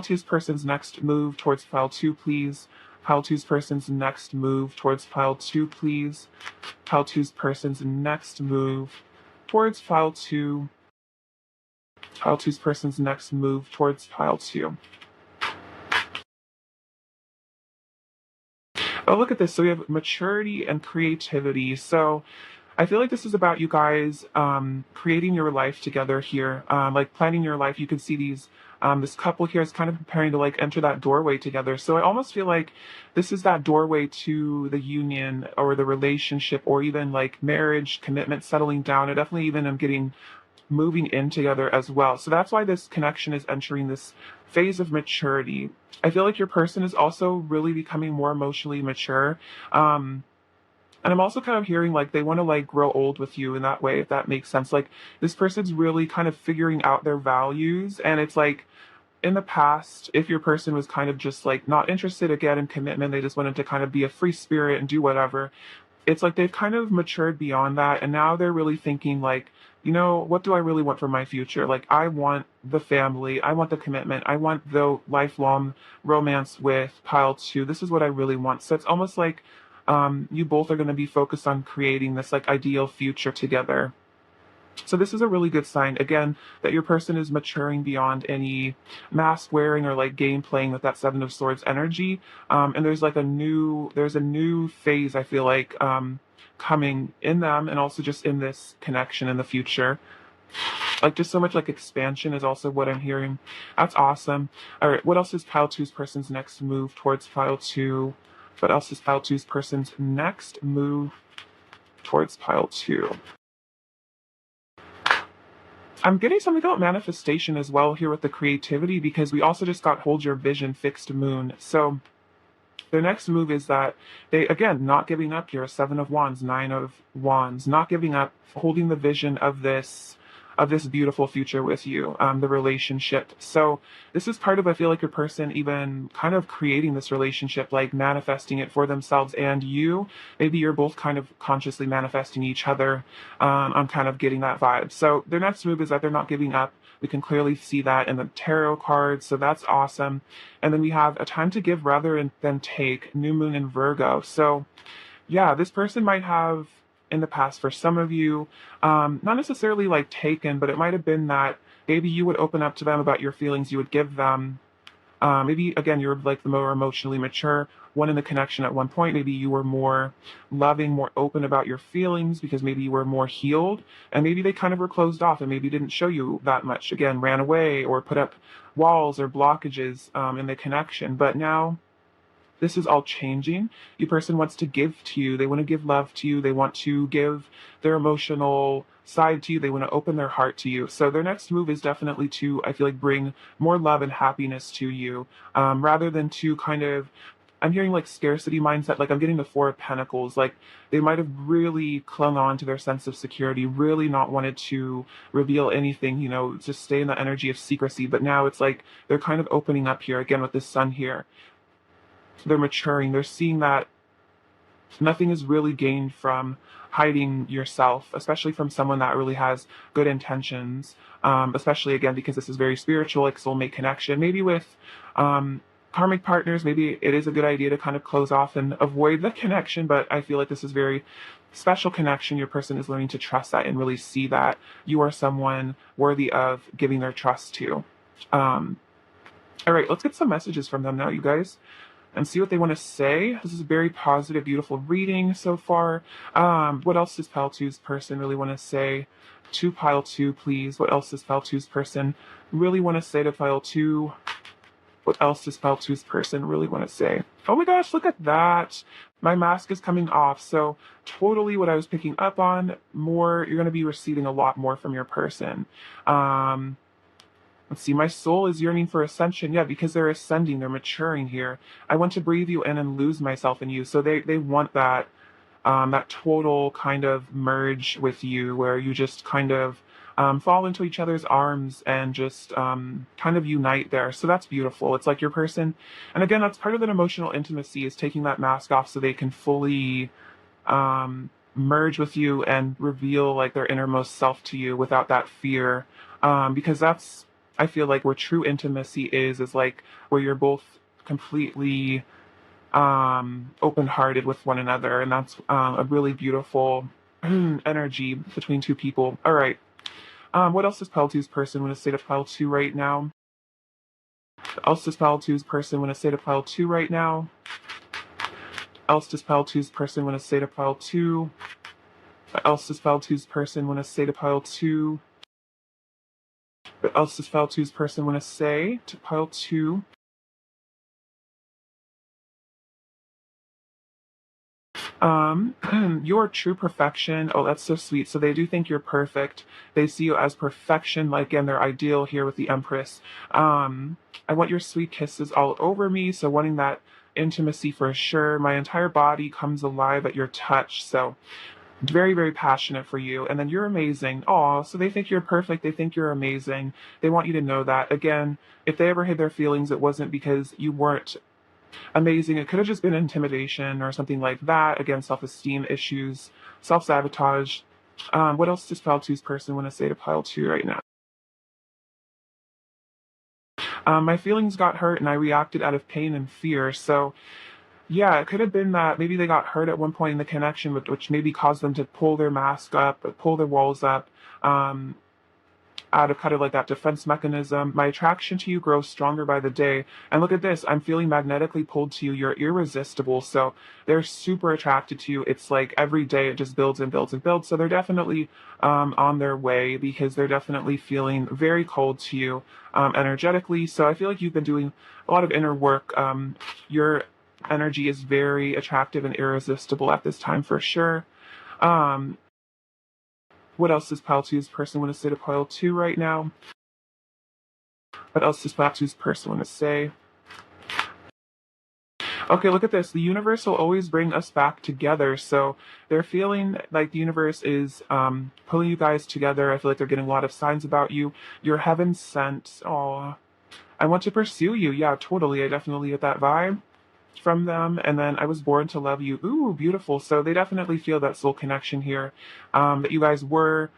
two's person's next move towards pile two, please. Pile two's person's next move towards pile two, please. Pile two's person's next move towards pile two. Pile two's person's next move towards pile two. Oh, look at this. So we have maturity and creativity. So I feel like this is about you guys creating your life together here, like planning your life. You can see these, this couple here is kind of preparing to like enter that doorway together. So I almost feel like this is that doorway to the union or the relationship, or even like marriage, commitment, settling down. I definitely even am getting moving in together as well. So that's why this connection is entering this phase of maturity. I feel like your person is also really becoming more emotionally mature. And I'm also kind of hearing like they want to like grow old with you in that way, if that makes sense. Like this person's really kind of figuring out their values. And it's like in the past, if your person was kind of just like not interested again in commitment, they just wanted to kind of be a free spirit and do whatever. It's like they've kind of matured beyond that. And now they're really thinking like, you know, what do I really want for my future? Like, I want the family, I want the commitment, I want the lifelong romance with pile two. This is what I really want. So it's almost like you both are going to be focused on creating this like ideal future together. So this is a really good sign, again, that your person is maturing beyond any mask wearing or like game playing with that Seven of Swords energy. And there's a new phase, I feel like, coming in them and also just in this connection in the future. Like just so much like expansion is also what I'm hearing. That's awesome. All right, what else is pile two's person's next move towards pile two? What else is pile two's person's next move towards pile two? I'm getting something about manifestation as well here with the creativity because we also just got hold your vision fixed moon. So their next move is that they, again, not giving up here, Seven of Wands, Nine of Wands, not giving up, holding the vision of this beautiful future with you, the relationship. So this is part of, I feel like, your person even kind of creating this relationship, like manifesting it for themselves and you. Maybe you're both kind of consciously manifesting each other. I'm kind of getting that vibe. So their next move is that they're not giving up. We can clearly see that in the tarot cards, so that's awesome. And then we have a time to give rather than take, new moon in Virgo. So yeah, this person might have in the past for some of you, not necessarily like taken, but it might have been that maybe you would open up to them about your feelings, you would give them maybe again you're like the more emotionally mature one in the connection at one point. Maybe you were more loving, more open about your feelings because maybe you were more healed, and maybe they kind of were closed off and maybe didn't show you that much. Again, ran away or put up walls or blockages in the connection. But now this is all changing. Your person wants to give to you. They want to give love to you. They want to give their emotional side to you. They want to open their heart to you. So their next move is definitely to, I feel like, bring more love and happiness to you, rather than to kind of, I'm hearing like scarcity mindset. Like I'm getting the Four of Pentacles. Like they might have really clung on to their sense of security, really not wanted to reveal anything, you know, just stay in the energy of secrecy. But now it's like they're kind of opening up here again with this sun here. They're maturing. They're seeing that nothing is really gained from hiding yourself, especially from someone that really has good intentions. Especially again, because this is very spiritual, like soulmate connection. Maybe with karmic partners, maybe it is a good idea to kind of close off and avoid the connection. But I feel like this is very special connection. Your person is learning to trust that and really see that you are someone worthy of giving their trust to. All right, let's get some messages from them now, you guys, and see what they want to say. This is a very positive, beautiful reading so far. What else does pile two's person really want to say to pile two, please? What else does pile two's person really want to say to pile two? What else does pile two's person really want to say? Oh my gosh, look at that. My mask is coming off. So totally what I was picking up on, more, you're going to be receiving a lot more from your person. Let's see, my soul is yearning for ascension. Yeah, because they're ascending, they're maturing here. I want to breathe you in and lose myself in you. So they want that that total kind of merge with you where you just kind of fall into each other's arms and just kind of unite there. So that's beautiful. It's like your person, and again, that's part of that emotional intimacy, is taking that mask off so they can fully merge with you and reveal like their innermost self to you without that fear. Because that's, I feel like, where true intimacy is like where you're both completely open-hearted with one another, and that's a really beautiful energy between two people. All right. What else does pile two's person want to say to pile two right now? What else does pile two's person want to say to pile two right now? What else does pile two's person want to say to pile two? What else does pile two's person want to say to pile two? What else does pile two's person want to say to pile two? Your true perfection. Oh, that's so sweet. So they do think you're perfect. They see you as perfection, like in their ideal here with the Empress. I want your sweet kisses all over me. So wanting that intimacy for sure. My entire body comes alive at your touch. So very, very passionate for you. And then you're amazing. Oh, so they think you're perfect. They think you're amazing. They want you to know that. Again, if they ever hid their feelings, it wasn't because you weren't amazing. It could have just been intimidation or something like that. Again, self-esteem issues, self-sabotage. What else does pile two's person want to say to pile two right now? My feelings got hurt and I reacted out of pain and fear. So yeah, it could have been that maybe they got hurt at one point in the connection, which maybe caused them to pull their mask up, pull their walls up, um, out of kind of like that defense mechanism. My attraction to you grows stronger by the day. And look at this, I'm feeling magnetically pulled to you. You're irresistible. So they're super attracted to you. It's like every day it just builds and builds and builds. So they're definitely on their way because they're definitely feeling very cold to you energetically. So I feel like you've been doing a lot of inner work. Your energy is very attractive and irresistible at this time for sure. Um, what else does pile two's person want to say to pile two right now? What else does pile two's person want to say? Okay, look at this. The universe will always bring us back together. So they're feeling like the universe is pulling you guys together. I feel like they're getting a lot of signs about you. You're heaven sent. Oh, I want to pursue you. Yeah, totally. I definitely get that vibe from them. And then I was born to love you. Ooh, beautiful. So they definitely feel that soul connection here, that you guys were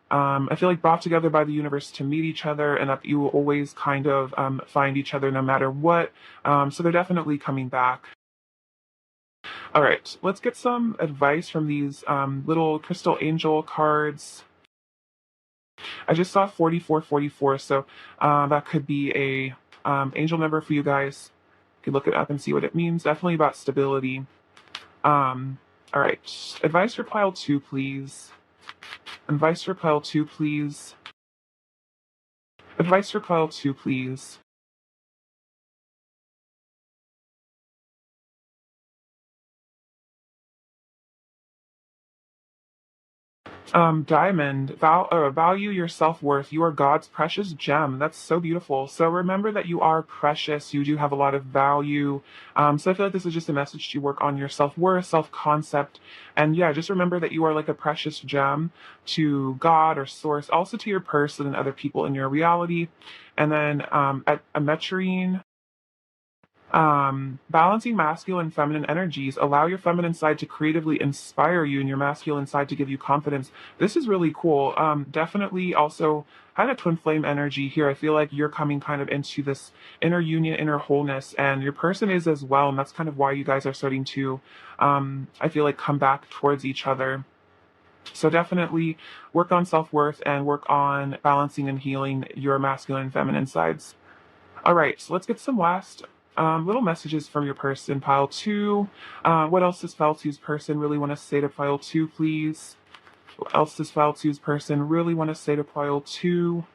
I feel like brought together by the universe to meet each other, and that you will always kind of find each other no matter what. So they're definitely coming back. All right, let's get some advice from these little crystal angel cards. I just saw 4444, so that could be a angel number for you guys. You can look it up and see what it means. Definitely about stability. All right, advice for pile two, please. Advice for pile two, please. Advice for pile two, please. Diamond, value your self-worth. You are God's precious gem. That's so beautiful. So remember that you are precious. You do have a lot of value. So I feel like this is just a message to work on your self-worth, self-concept. And yeah, just remember that you are like a precious gem to God or source, also to your person and other people in your reality. And then at a metrine, balancing masculine and feminine energies. Allow your feminine side to creatively inspire you and your masculine side to give you confidence. This is really cool. Definitely also kind of twin flame energy here. I feel like you're coming kind of into this inner union, inner wholeness, and your person is as well. And that's kind of why you guys are starting to, I feel like, come back towards each other. So definitely work on self-worth and work on balancing and healing your masculine and feminine sides. All right, so let's get some last little messages from your person, pile two. What else does pile two's person really want to say to pile two, please? What else does pile two's person really want to say to pile two?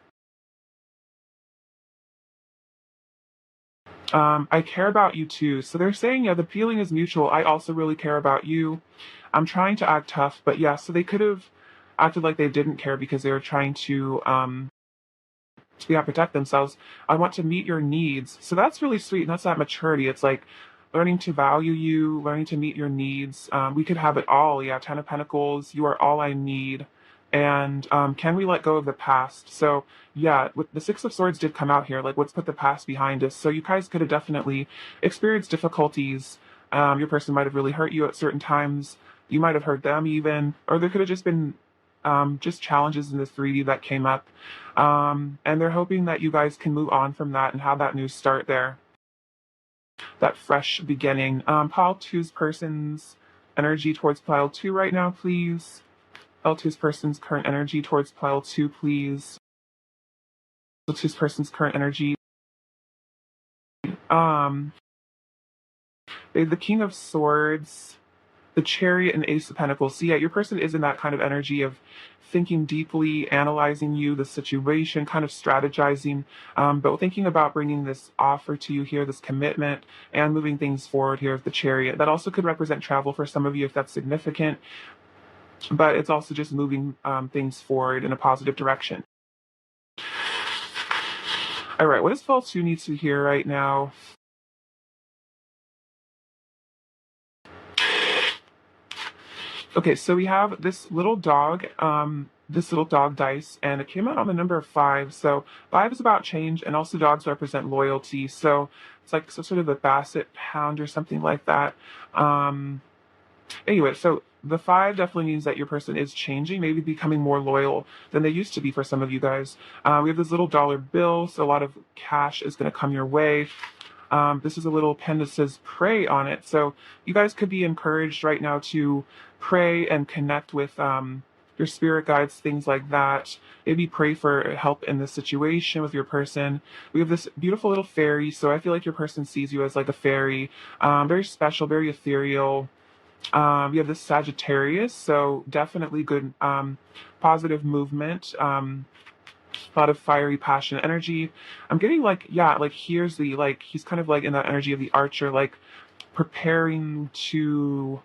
I care about you too. So they're saying, yeah, the feeling is mutual. I also really care about you. I'm trying to act tough, but yeah, so they could have acted like they didn't care because they were trying to yeah, protect themselves. I want to meet your needs. So that's really sweet. And that's that maturity. It's like learning to value you, learning to meet your needs. We could have it all. Yeah, Ten of Pentacles, you are all I need. And can we let go of the past? So yeah, with the Six of Swords did come out here. Like, let's put the past behind us. So you guys could have definitely experienced difficulties. Your person might have really hurt you at certain times. You might have hurt them even, or there could have just challenges in this 3D that came up. And they're hoping that you guys can move on from that and have that new start there, that fresh beginning. Pile two's person's energy towards pile two right now, please. Pile two's person's current energy towards pile two, please. Pile two's person's current energy. Um, the King of Swords, the Chariot, and Ace of Pentacles. So yeah, your person is in that kind of energy of thinking deeply, analyzing you, the situation, kind of strategizing, but thinking about bringing this offer to you here, this commitment, and moving things forward here with the Chariot. That also could represent travel for some of you if that's significant, but it's also just moving things forward in a positive direction. All right, what does Fall 2 need to hear right now? Okay, so we have this little dog dice, and it came out on the number of 5. So 5 is about change, and also dogs represent loyalty. So it's like some sort of a basset hound or something like that. Anyway, so the 5 definitely means that your person is changing, maybe becoming more loyal than they used to be for some of you guys. We have this little dollar bill, so a lot of cash is going to come your way. This is a little pen that says pray on it. So you guys could be encouraged right now to pray and connect with your spirit guides, things like that. Maybe pray for help in this situation with your person. We have this beautiful little fairy, so I feel like your person sees you as like a fairy, very special, very ethereal. We have this Sagittarius, so definitely good, positive movement. A lot of fiery passion energy. I'm getting like, yeah, like here's the, like, he's kind of like in that energy of the archer, like preparing to,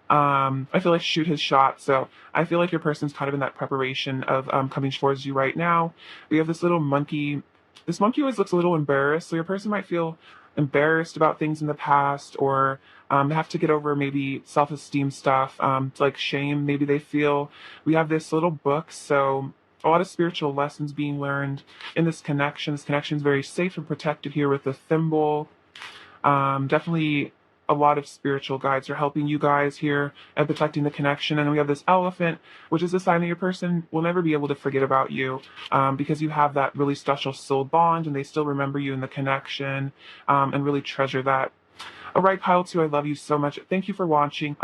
I feel like shoot his shot. So I feel like your person's kind of in that preparation of coming towards you right now. We have this little monkey. This monkey always looks a little embarrassed, so your person might feel embarrassed about things in the past, or they have to get over maybe self-esteem stuff, like shame maybe they feel. We have this little book, so a lot of spiritual lessons being learned in this connection. This connection is very safe and protected here with the thimble. Definitely a lot of spiritual guides are helping you guys here and protecting the connection. And then we have this elephant, which is a sign that your person will never be able to forget about you, because you have that really special soul bond and they still remember you in the connection, and really treasure that. All right, Pile 2, I love you so much. Thank you for watching.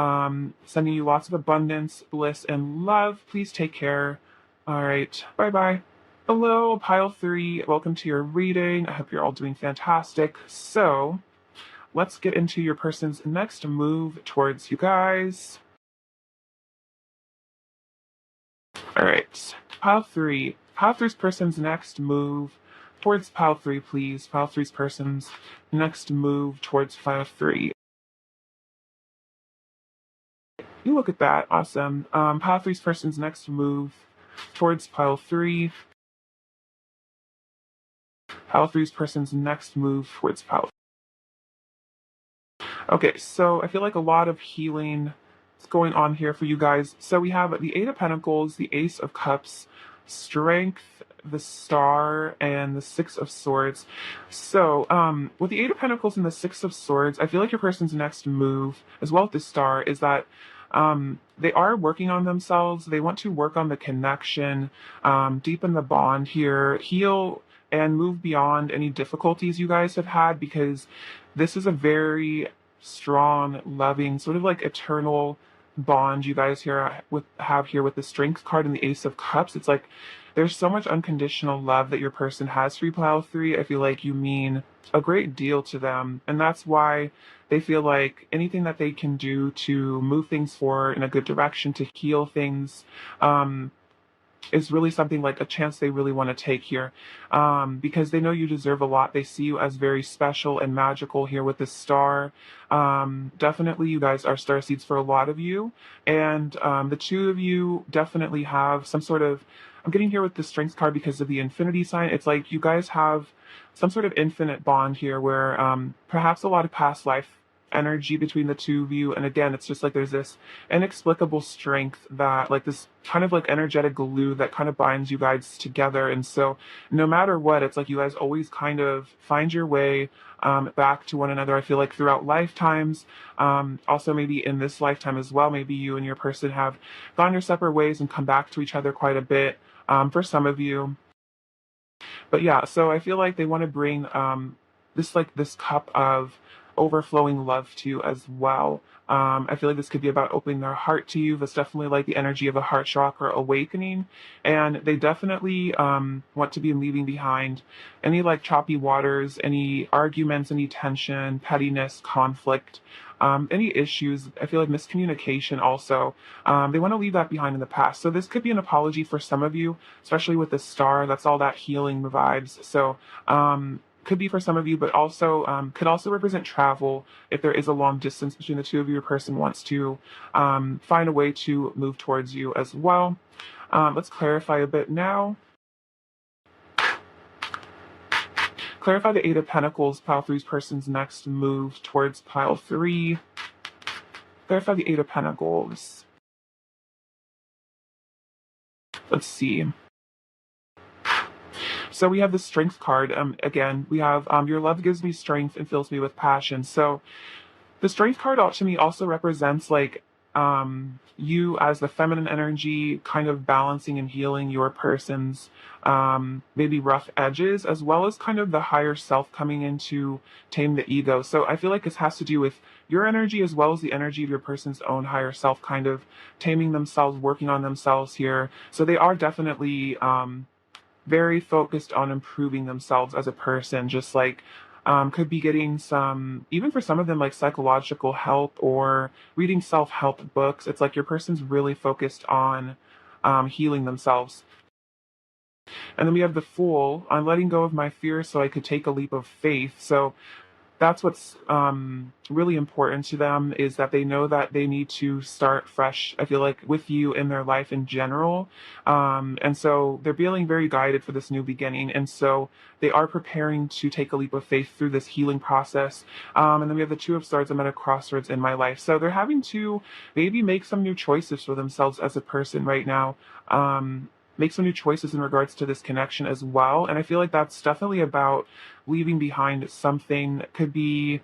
Sending you lots of abundance, bliss, and love. Please take care. All right, bye-bye. Hello, Pile 3. Welcome to your reading. I hope you're all doing fantastic. So, let's get into your person's next move towards you guys. All right, Pile 3. Pile 3's person's next move towards Pile 3, please. Pile 3's person's next move towards Pile 3. You look at that. Awesome. Pile 3's person's next move towards Pile 3. Pile 3's person's next move towards Pile. Okay, so I feel like a lot of healing is going on here for you guys. So we have the Eight of Pentacles, the Ace of Cups, Strength, the Star, and the Six of Swords. So with the Eight of Pentacles and the Six of Swords, I feel like your person's next move, as well as the Star, is that they are working on themselves. They want to work on the connection, deepen the bond here, heal and move beyond any difficulties you guys have had, because this is a very strong, loving, sort of like eternal bond you guys have here with the Strength card and the Ace of Cups. It's like there's so much unconditional love that your person has for you, Pile 3. I feel like you mean a great deal to them, and that's why they feel like anything that they can do to move things forward in a good direction, to heal things, is really something like a chance they really want to take here, because they know you deserve a lot. They see you as very special and magical here with this Star. Definitely you guys are star seeds for a lot of you, and the two of you definitely have some sort of, I'm getting here with the Strength card because of the infinity sign. It's like you guys have some sort of infinite bond here where perhaps a lot of past life energy between the two of you, and again, it's just like there's this inexplicable strength, that like this kind of like energetic glue that kind of binds you guys together. And so no matter what, it's like you guys always kind of find your way back to one another. I feel like throughout lifetimes, also maybe in this lifetime as well, maybe you and your person have gone your separate ways and come back to each other quite a bit, for some of you. But yeah, so I feel like they want to bring this cup of overflowing love to you as well. I feel like this could be about opening their heart to you. That's definitely like the energy of a heart chakra awakening. And they definitely want to be leaving behind any like choppy waters, any arguments, any tension, pettiness, conflict, any issues. I feel like miscommunication also. They want to leave that behind in the past. So this could be an apology for some of you, especially with the Star. That's all that healing vibes. So could be for some of you, but also could also represent travel. If there is a long distance between the two of you, your person wants to find a way to move towards you as well. Let's clarify a bit now. Clarify the Eight of Pentacles, Pile 3's person's next move towards Pile 3. Clarify the Eight of Pentacles. Let's see. So we have the Strength card. Again, we have your love gives me strength and fills me with passion. So the Strength card to me also represents like you as the feminine energy kind of balancing and healing your person's maybe rough edges, as well as kind of the higher self coming in to tame the ego. So I feel like this has to do with your energy as well as the energy of your person's own higher self kind of taming themselves, working on themselves here. So they are definitely very focused on improving themselves as a person, just like could be getting some, even for some of them, like psychological help or reading self help books. It's like your person's really focused on healing themselves. And then we have the Fool. I'm letting go of my fears so I could take a leap of faith. So that's what's really important to them, is that they know that they need to start fresh, I feel like, with you in their life in general. And so they're feeling very guided for this new beginning. And so they are preparing to take a leap of faith through this healing process. And then we have the Two of Swords. I'm at a crossroads in my life. So they're having to maybe make some new choices for themselves as a person right now. Make some new choices in regards to this connection as well. And I feel like that's definitely about leaving behind something. It could be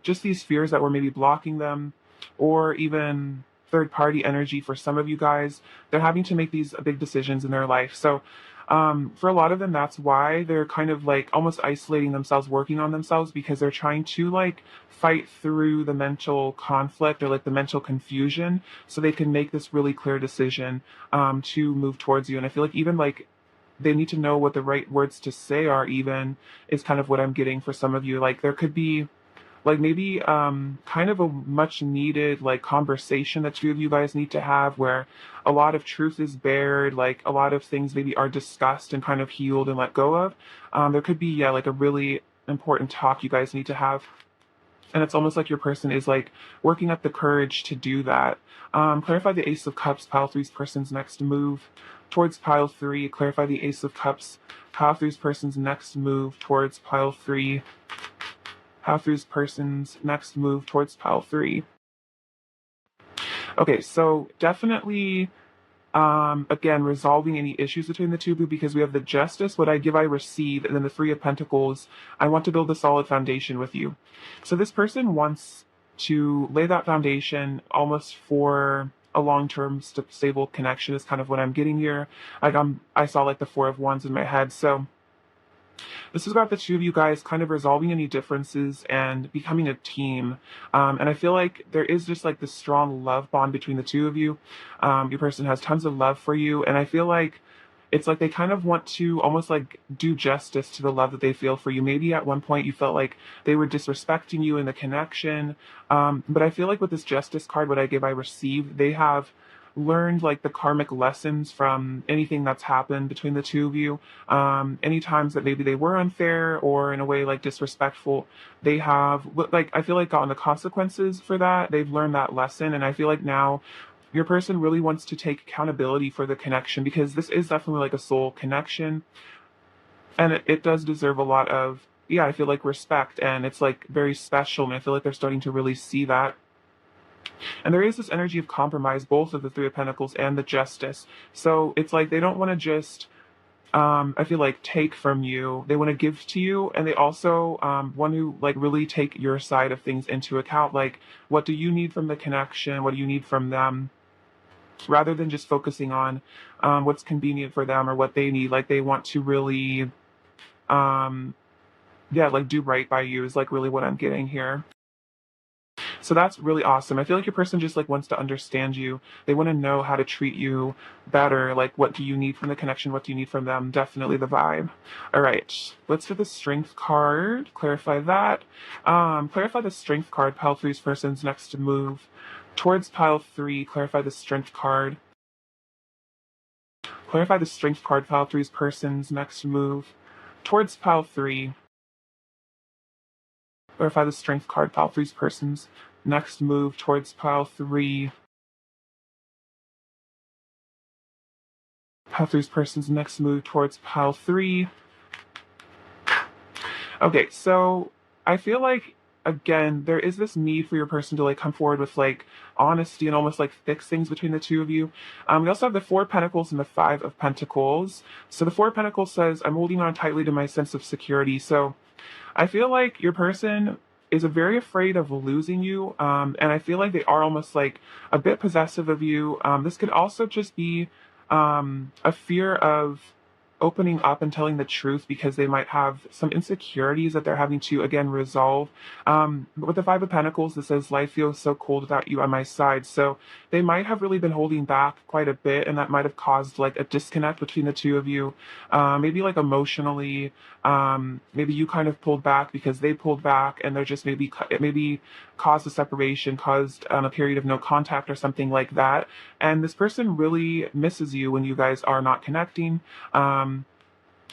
just these fears that were maybe blocking them, or even third party energy for some of you guys. They're having to make these big decisions in their life. So for a lot of them, that's why they're kind of like almost isolating themselves, working on themselves, because they're trying to like fight through the mental conflict or like the mental confusion so they can make this really clear decision to move towards you. And I feel like even like they need to know what the right words to say are, even, is kind of what I'm getting for some of you. Like there could be like maybe kind of a much needed like conversation that two of you guys need to have, where a lot of truth is bared, like a lot of things maybe are discussed and kind of healed and let go of. There could be, yeah, like a really important talk you guys need to have. And it's almost like your person is like working up the courage to do that. Clarify the Ace of Cups, pile three's person's next move towards pile three. Clarify the Ace of Cups, pile three's person's next move towards pile three. Pile three's person's next move towards pile three. Okay, so definitely again, resolving any issues between the two of you, because we have the Justice, what I give, I receive, and then the Three of Pentacles, I want to build a solid foundation with you. So this person wants to lay that foundation almost for a long-term stable connection is kind of what I'm getting here. Like I saw like the Four of Wands in my head. So this is about the two of you guys kind of resolving any differences and becoming a team. And I feel like there is just like this strong love bond between the two of you. Your person has tons of love for you. And I feel like it's like they kind of want to almost like do justice to the love that they feel for you. Maybe at one point you felt like they were disrespecting you in the connection. But I feel like with this Justice card, what I give, I receive, they have learned like the karmic lessons from anything that's happened between the two of you. Any times that maybe they were unfair or in a way like disrespectful, they have like, I feel like, gotten the consequences for that. They've learned that lesson. And I feel like now your person really wants to take accountability for the connection, because this is definitely like a soul connection. And it does deserve a lot of, yeah, I feel like respect, and it's like very special. And I feel like they're starting to really see that. And there is this energy of compromise, both of the Three of Pentacles and the Justice. So it's like they don't want to just, I feel like, take from you. They want to give to you, and they also want to like really take your side of things into account. Like, what do you need from the connection? What do you need from them? Rather than just focusing on what's convenient for them or what they need. Like they want to really, yeah, like do right by you is like really what I'm getting here. So that's really awesome. I feel like your person just like wants to understand you. They want to know how to treat you better. Like, what do you need from the connection? What do you need from them? Definitely the vibe. All right, let's do the Strength card. Clarify that. Clarify the Strength card. Pile three's person's next move towards pile three. Clarify the Strength card. Clarify the Strength card. Pile three's person's next move towards pile three. Clarify the Strength card. Pile three's person's next move towards pile three. Pile three's person's next move towards pile three. Okay, so I feel like, again, there is this need for your person to like come forward with like honesty and almost like fix things between the two of you. We also have the Four of Pentacles and the Five of Pentacles. So the Four of Pentacles says, I'm holding on tightly to my sense of security. So I feel like your person is a very afraid of losing you, and I feel like they are almost like a bit possessive of you. This could also just be a fear of opening up and telling the truth because they might have some insecurities that they're having to again resolve. But with the Five of Pentacles, this says life feels so cold without you on my side. So they might have really been holding back quite a bit, and that might have caused like a disconnect between the two of you. Maybe like emotionally, maybe you kind of pulled back because they pulled back, and they're just maybe it maybe caused a separation, caused a period of no contact or something like that. And this person really misses you when you guys are not connecting. Um,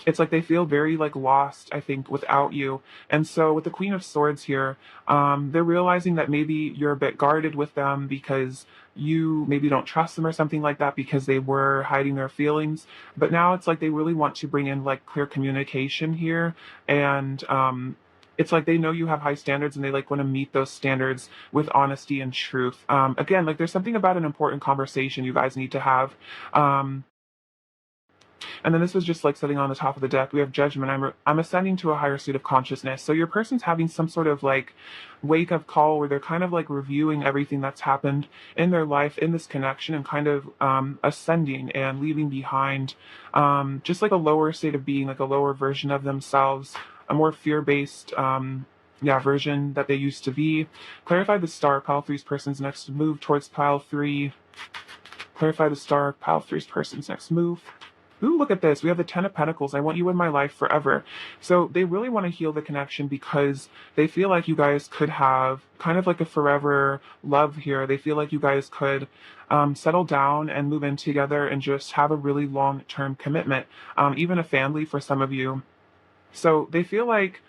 it's like they feel very like lost, I think, without you. And so with the Queen of Swords here, they're realizing that maybe you're a bit guarded with them because you maybe don't trust them or something like that because they were hiding their feelings. But now it's like they really want to bring in like clear communication here. And it's like they know you have high standards and they like want to meet those standards with honesty and truth. Again, like there's something about an important conversation you guys need to have. Um, and then this was just like sitting on the top of the deck. We have Judgment. I'm ascending to a higher state of consciousness. So your person's having some sort of like wake up call where they're kind of like reviewing everything that's happened in their life in this connection and kind of ascending and leaving behind just like a lower state of being, like a lower version of themselves, a more fear-based version that they used to be. Clarify the star. Pile three's person's next move towards pile three. Clarify the star. Pile three's person's next move. Ooh, look at this. We have the Ten of Pentacles. I want you in my life forever. So they really want to heal the connection because they feel like you guys could have kind of like a forever love here. They feel like you guys could settle down and move in together and just have a really long-term commitment, even a family for some of you. So they feel like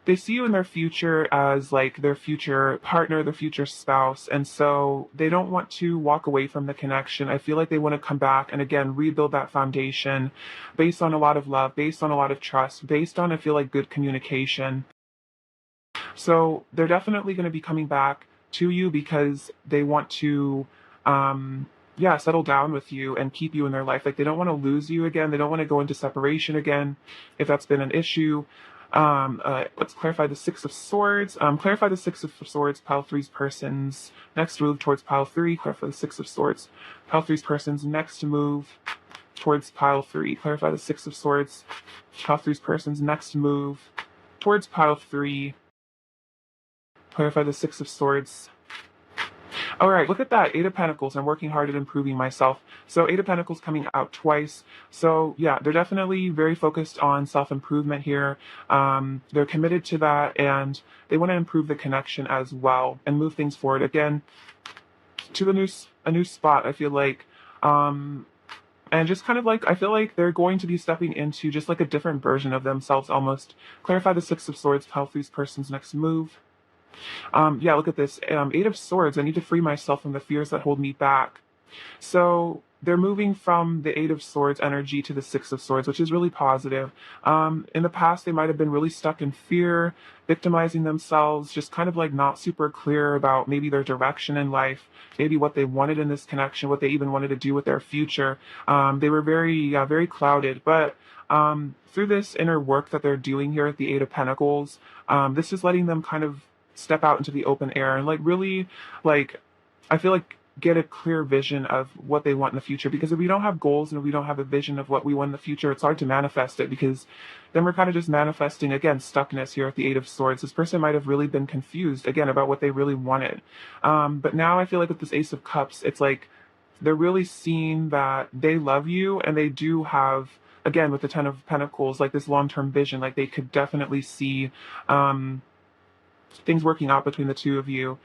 they see you in their future as like their future partner, their future spouse, and so they don't want to walk away from the connection. I feel like they want to come back and again rebuild that foundation based on a lot of love, based on a lot of trust, based on I feel like good communication. So they're definitely going to be coming back to you because they want to settle down with you and keep you in their life. Like they don't want to lose you again. They don't want to go into separation again if that's been an issue. Let's clarify the Six of Swords. Clarify the Six of Swords, pile three's person's next move towards pile three. Clarify the Six of Swords, pile three's person's next move towards pile three. Clarify the Six of Swords, pile three's person's next move towards pile three. Clarify the Six of Swords. All right, look at that. Eight of Pentacles. I'm working hard at improving myself. So Eight of Pentacles coming out twice. So yeah, they're definitely very focused on self-improvement here. They're committed to that and they want to improve the connection as well and move things forward again to a new spot, I feel like. And just kind of like, I feel like they're going to be stepping into just like a different version of themselves almost. Clarify the Six of Swords, help this person's next move. Look at this. Eight of Swords. I need to free myself from the fears that hold me back. So they're moving from the Eight of Swords energy to the Six of Swords, which is really positive. In the past, they might have been really stuck in fear, victimizing themselves, just kind of like not super clear about maybe their direction in life, maybe what they wanted in this connection, what they even wanted to do with their future. They were very clouded. But through this inner work that they're doing here at the Eight of Pentacles, this is letting them kind of step out into the open air and like really like I feel like get a clear vision of what they want in the future, because if we don't have goals and if we don't have a vision of what we want in the future, it's hard to manifest it, because then we're kind of just manifesting again stuckness here at the Eight of Swords. This person might have really been confused again about what they really wanted, but now I feel like with this Ace of Cups, it's like they're really seeing that they love you and they do have, again with the Ten of Pentacles, like this long-term vision. Like they could definitely see things working out between the two of you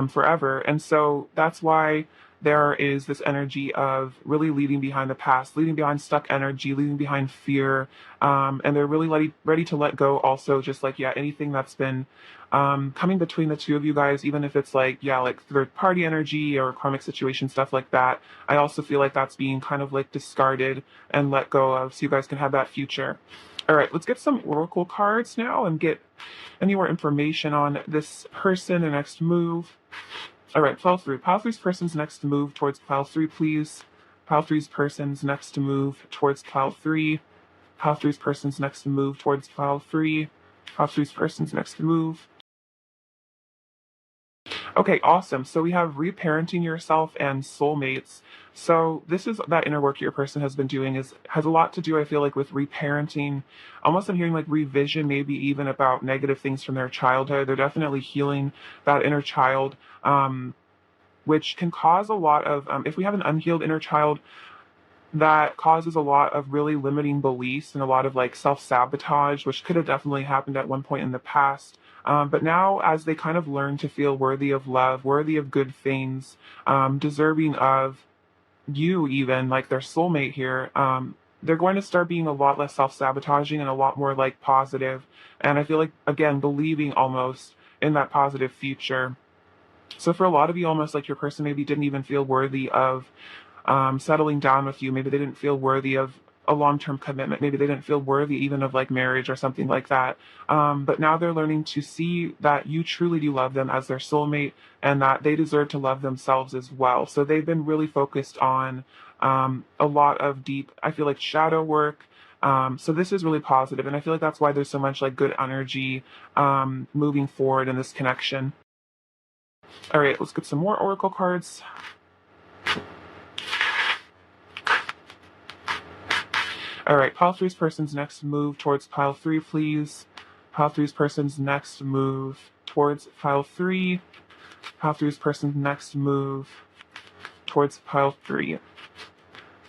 forever. And so that's why there is this energy of really leaving behind the past, leaving behind stuck energy, leaving behind fear. And they're really ready to let go also, just like, anything that's been coming between the two of you guys, even if it's like third party energy or karmic situation, stuff like that. I also feel like that's being kind of like discarded and let go of, so you guys can have that future. All right, let's get some oracle cards now and get any more information on this person, their next move. All right, pile three. Pile three's person's next move towards pile three, please. Pile three's person's next move towards pile three. Pile three's person's next move towards pile three. Pile three's person's next move Okay, awesome. So we have reparenting yourself and soulmates. So this is that inner work your person has been doing is has a lot to do, I feel like, with reparenting. Almost I'm hearing like revision, maybe even about negative things from their childhood. They're definitely healing that inner child, which can cause a lot of, if we have an unhealed inner child, that causes a lot of really limiting beliefs and a lot of like self-sabotage, which could have definitely happened at one point in the past. But now, as they kind of learn to feel worthy of love, worthy of good things, deserving of you, even like their soulmate here, they're going to start being a lot less self-sabotaging and a lot more like positive. And I feel like, again, believing almost in that positive future. So for a lot of you, almost like your person maybe didn't even feel worthy of settling down with you. Maybe they didn't feel worthy of a long-term commitment. Maybe they didn't feel worthy even of like marriage or something like that. But now they're learning to see that you truly do love them as their soulmate and that they deserve to love themselves as well. So they've been really focused on a lot of deep, I feel like, shadow work. So this is really positive, and I feel like that's why there's so much like good energy moving forward in this connection. All right, let's get some more oracle cards. All right, pile three's person's next move towards pile three, please. Pile three's person's next move towards pile three. Pile three's person's next move towards pile three.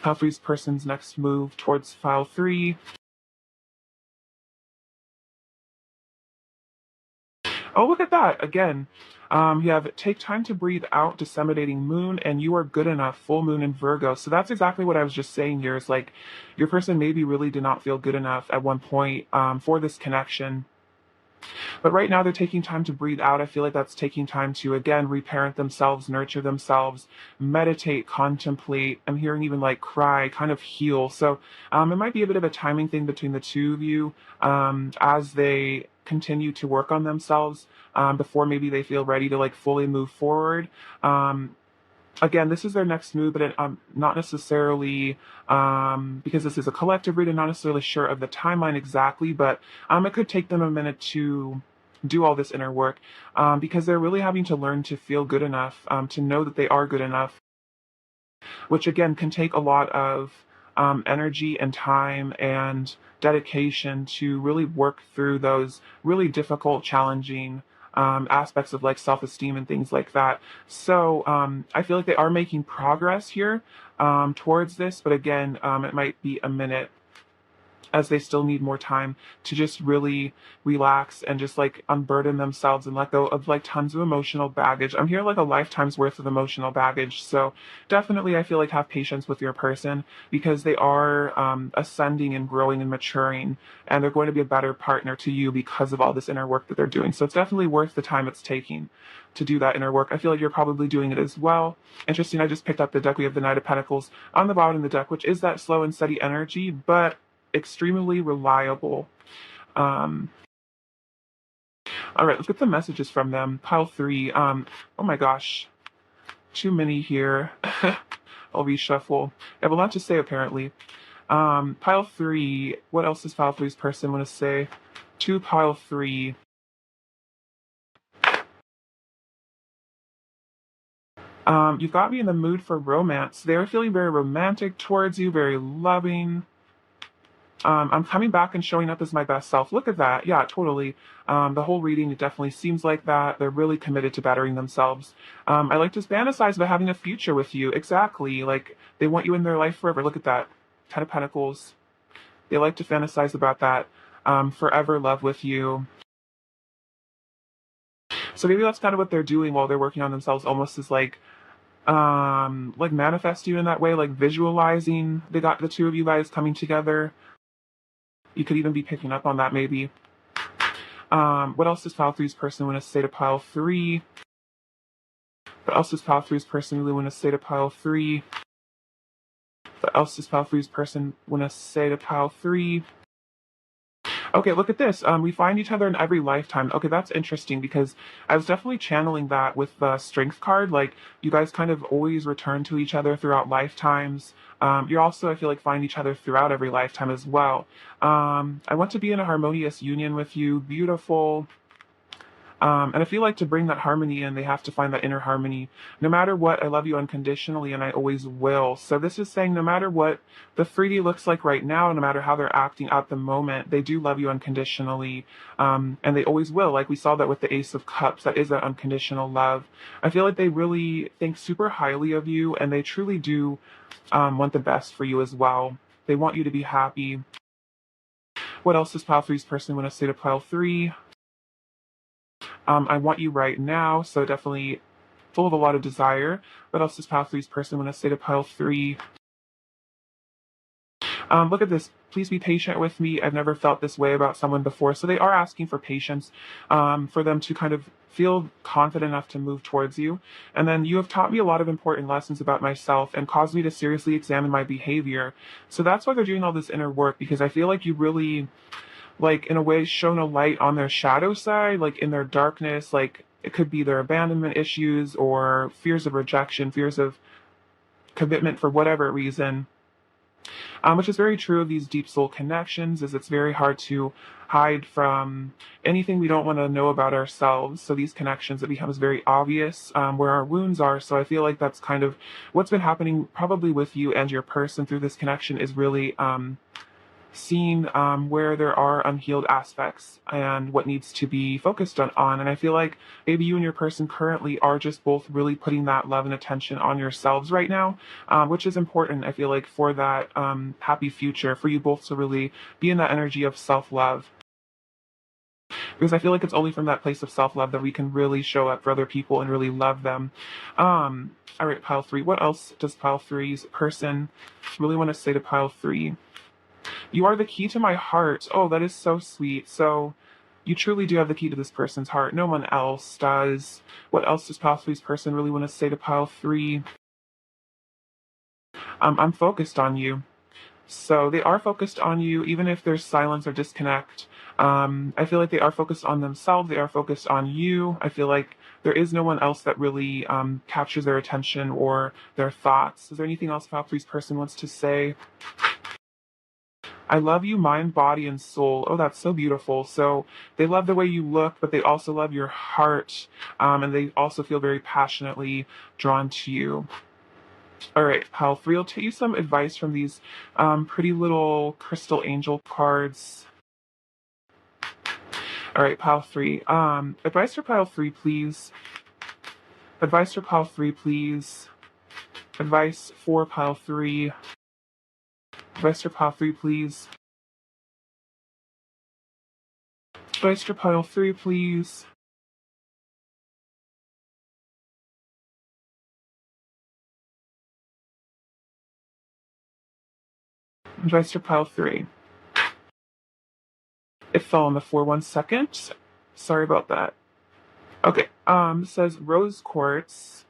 Pile three's person's next move towards pile three. Oh, look at that. Again, you have take time to breathe out, disseminating moon, and you are good enough, full moon in Virgo. So that's exactly what I was just saying here is like your person maybe really did not feel good enough at one point for this connection. But right now, they're taking time to breathe out. I feel like that's taking time to, again, reparent themselves, nurture themselves, meditate, contemplate. I'm hearing even like cry, kind of heal. So it might be a bit of a timing thing between the two of you as they continue to work on themselves before maybe they feel ready to like fully move forward. Um, Again, this is their next move, but not necessarily because this is a collective read. I'm not necessarily sure of the timeline exactly, but it could take them a minute to do all this inner work because they're really having to learn to feel good enough to know that they are good enough, which again can take a lot of energy and time and dedication to really work through those really difficult, challenging aspects of like self-esteem and things like that. So I feel like they are making progress here towards this, but again, it might be a minute as they still need more time to just really relax and just like unburden themselves and let go of like tons of emotional baggage. I'm here like a lifetime's worth of emotional baggage. So definitely I feel like have patience with your person because they are ascending and growing and maturing and they're going to be a better partner to you because of all this inner work that they're doing. So it's definitely worth the time it's taking to do that inner work. I feel like you're probably doing it as well. Interesting, I just picked up the deck. We have the Knight of Pentacles on the bottom of the deck, which is that slow and steady energy, but extremely reliable. Um, all right, let's get the messages from them. Pile three. Oh my gosh, too many here. I'll reshuffle. I have a lot to say apparently. Pile three. What else does pile three's person want to say? To pile three. You've got me in the mood for romance. They're feeling very romantic towards you, very loving. I'm coming back and showing up as my best self. Look at that. Yeah, totally. The whole reading, it definitely seems like that. They're really committed to bettering themselves. I like to fantasize about having a future with you. Exactly. Like they want you in their life forever. Look at that. Ten of Pentacles. They like to fantasize about that. Forever love with you. So maybe that's kind of what they're doing while they're working on themselves, almost as like manifest you in that way, like visualizing they got the two of you guys coming together. You could even be picking up on that maybe. What else does pile three's person want to say to pile three? What else does pile three's person really want to say to pile three? What else does pile three's person want to say to pile three? Okay, look at this. We find each other in every lifetime. Okay, that's interesting because I was definitely channeling that with the strength card. Like you guys kind of always return to each other throughout lifetimes. You also, I feel like, find each other throughout every lifetime as well. I want to be in a harmonious union with you. Beautiful. And I feel like to bring that harmony in, they have to find that inner harmony. No matter what, I love you unconditionally and I always will. So this is saying no matter what the 3D looks like right now, no matter how they're acting at the moment, they do love you unconditionally. And they always will. Like we saw that with the Ace of Cups, that is that unconditional love. I feel like they really think super highly of you and they truly do want the best for you as well. They want you to be happy. What else does pile three's person want to say to pile three? I want you right now, so definitely full of a lot of desire. What else does pile three's person want to say to pile three? Look at this. Please be patient with me. I've never felt this way about someone before. So they are asking for patience, for them to kind of feel confident enough to move towards you. And then you have taught me a lot of important lessons about myself and caused me to seriously examine my behavior. So that's why they're doing all this inner work, because I feel like you really, like, in a way, shone a light on their shadow side, like in their darkness. Like it could be their abandonment issues or fears of rejection, fears of commitment for whatever reason, which is very true of these deep soul connections, is it's very hard to hide from anything we don't want to know about ourselves. So these connections, it becomes very obvious where our wounds are. So I feel like that's kind of what's been happening probably with you and your person through this connection, is really seeing where there are unhealed aspects and what needs to be focused on. And I feel like maybe you and your person currently are just both really putting that love and attention on yourselves right now, which is important, I feel like, for that happy future, for you both to really be in that energy of self-love. Because I feel like it's only from that place of self-love that we can really show up for other people and really love them. All right, pile three. What else does pile three's person really want to say to pile three? You are the key to my heart. Oh, that is so sweet. So you truly do have the key to this person's heart. No one else does. What else does pile three's person really want to say to pile three? I'm focused on you. So they are focused on you, even if there's silence or disconnect. I feel like they are focused on themselves. They are focused on you. I feel like there is no one else that really captures their attention or their thoughts. Is there anything else pile three's person wants to say? I love you, mind, body, and soul. Oh, that's so beautiful. So they love the way you look, but they also love your heart. And they also feel very passionately drawn to you. All right, pile three, I'll take you some advice from these pretty little crystal angel cards. All right, pile three. Advice for pile three, please. Advice for pile three, please. Advice for pile three. Advice for pile three, please. Advice for pile three, please. Advice for pile three. It fell on the floor 1 second. Sorry about that. Okay. Says rose quartz,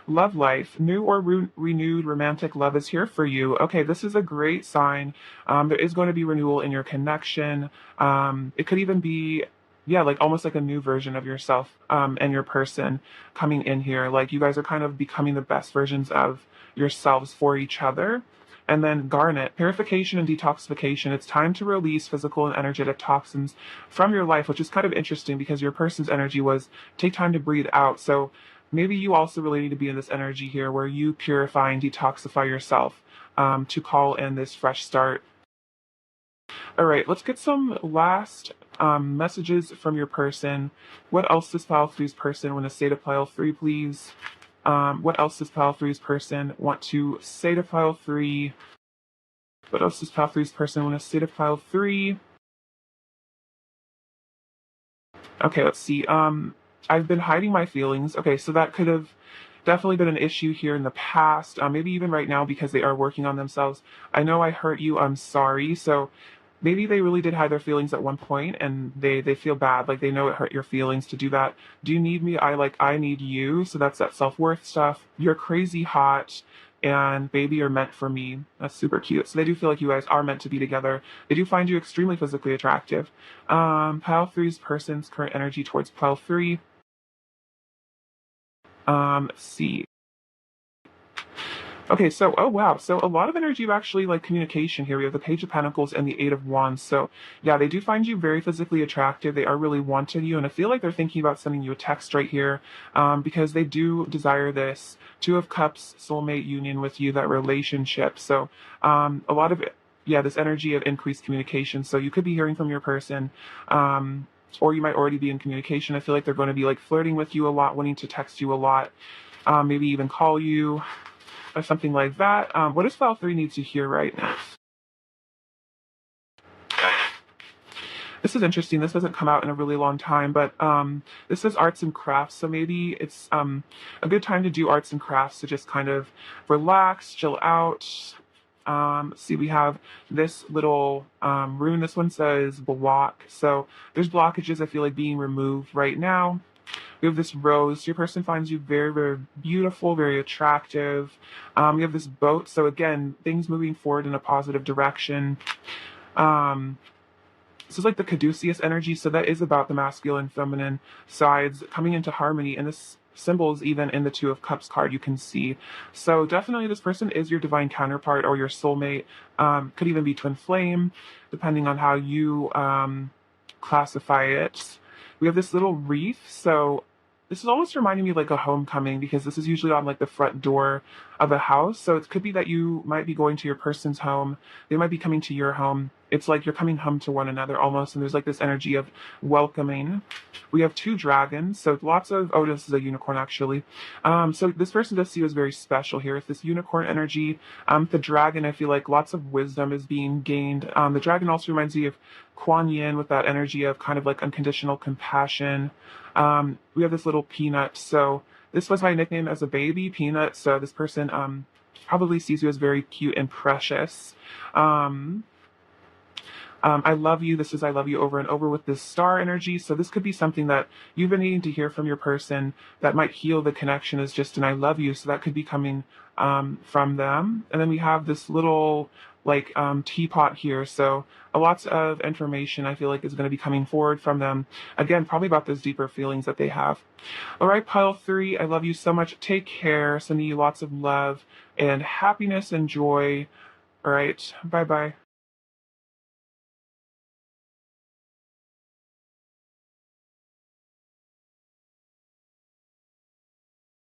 love life, new or renewed romantic love is here for you. Okay, this is a great sign. There is going to be renewal in your connection. It could even be, yeah, like almost like a new version of yourself, and your person coming in here. Like you guys are kind of becoming the best versions of yourselves for each other. And then garnet, purification and detoxification. It's time to release physical and energetic toxins from your life, which is kind of interesting because your person's energy was take time to breathe out. So maybe you also really need to be in this energy here where you purify and detoxify yourself, to call in this fresh start. All right, let's get some last messages from your person. What else does pile three's person want to say to pile three, please? What else does pile three's person want to say to pile three? What else does pile three's person want to say to pile three? Okay, let's see. I've been hiding my feelings. Okay, so that could have definitely been an issue here in the past, maybe even right now because they are working on themselves. I know I hurt you. I'm sorry. So maybe they really did hide their feelings at one point and they feel bad, like they know it hurt your feelings to do that. Do you need me? I need you. So that's that self-worth stuff. You're crazy hot and baby, you're meant for me. That's super cute. So they do feel like you guys are meant to be together. They do find you extremely physically attractive. Pile three's person's current energy towards pile three. Let's see. Okay, so oh wow, so a lot of energy of actually like communication here. We have the Page of Pentacles and the Eight of Wands. So yeah, they do find you very physically attractive. They are really wanting you, and I feel like they're thinking about sending you a text right here, because they do desire this Two of Cups soulmate union with you, that relationship. So a lot of it, yeah, this energy of increased communication. So you could be hearing from your person. Or you might already be in communication. I feel like they're going to be like flirting with you a lot, wanting to text you a lot, maybe even call you or something like that. What does file 3 need to hear right now? This is interesting. This doesn't come out in a really long time, but this is arts and crafts. So maybe it's a good time to do arts and crafts to just kind of relax, chill out. See, we have this little rune. This one says block. So there's blockages I feel like being removed right now. We have this rose. Your person finds you very, very beautiful, very attractive. We have this boat. So again, things moving forward in a positive direction. This is like the caduceus energy. So that is about the masculine, feminine sides coming into harmony. And this symbols even in the Two of Cups card you can see. So definitely this person is your divine counterpart or your soulmate. Could even be twin flame, depending on how you classify it. We have this little wreath. So this is almost reminding me of like a homecoming, because this is usually on like the front door of a house. So it could be that you might be going to your person's home. They might be coming to your home. It's like you're coming home to one another almost. And there's like this energy of welcoming. We have two dragons. So lots of, oh, this is a unicorn actually. So this person does see you as very special here. It's this unicorn energy. The dragon, I feel like lots of wisdom is being gained. The dragon also reminds me of Kuan Yin with that energy of kind of like unconditional compassion. We have this little peanut. So this was my nickname as a baby, Peanut. So this person probably sees you as very cute and precious. I love you. This is I love you over and over with this star energy. So this could be something that you've been needing to hear from your person that might heal the connection, is just an I love you. So that could be coming from them. And then we have this little like teapot here. So lots of information I feel like is going to be coming forward from them. Again, probably about those deeper feelings that they have. All right, pile 3, I love you so much. Take care. Sending you lots of love and happiness and joy. All right, bye bye.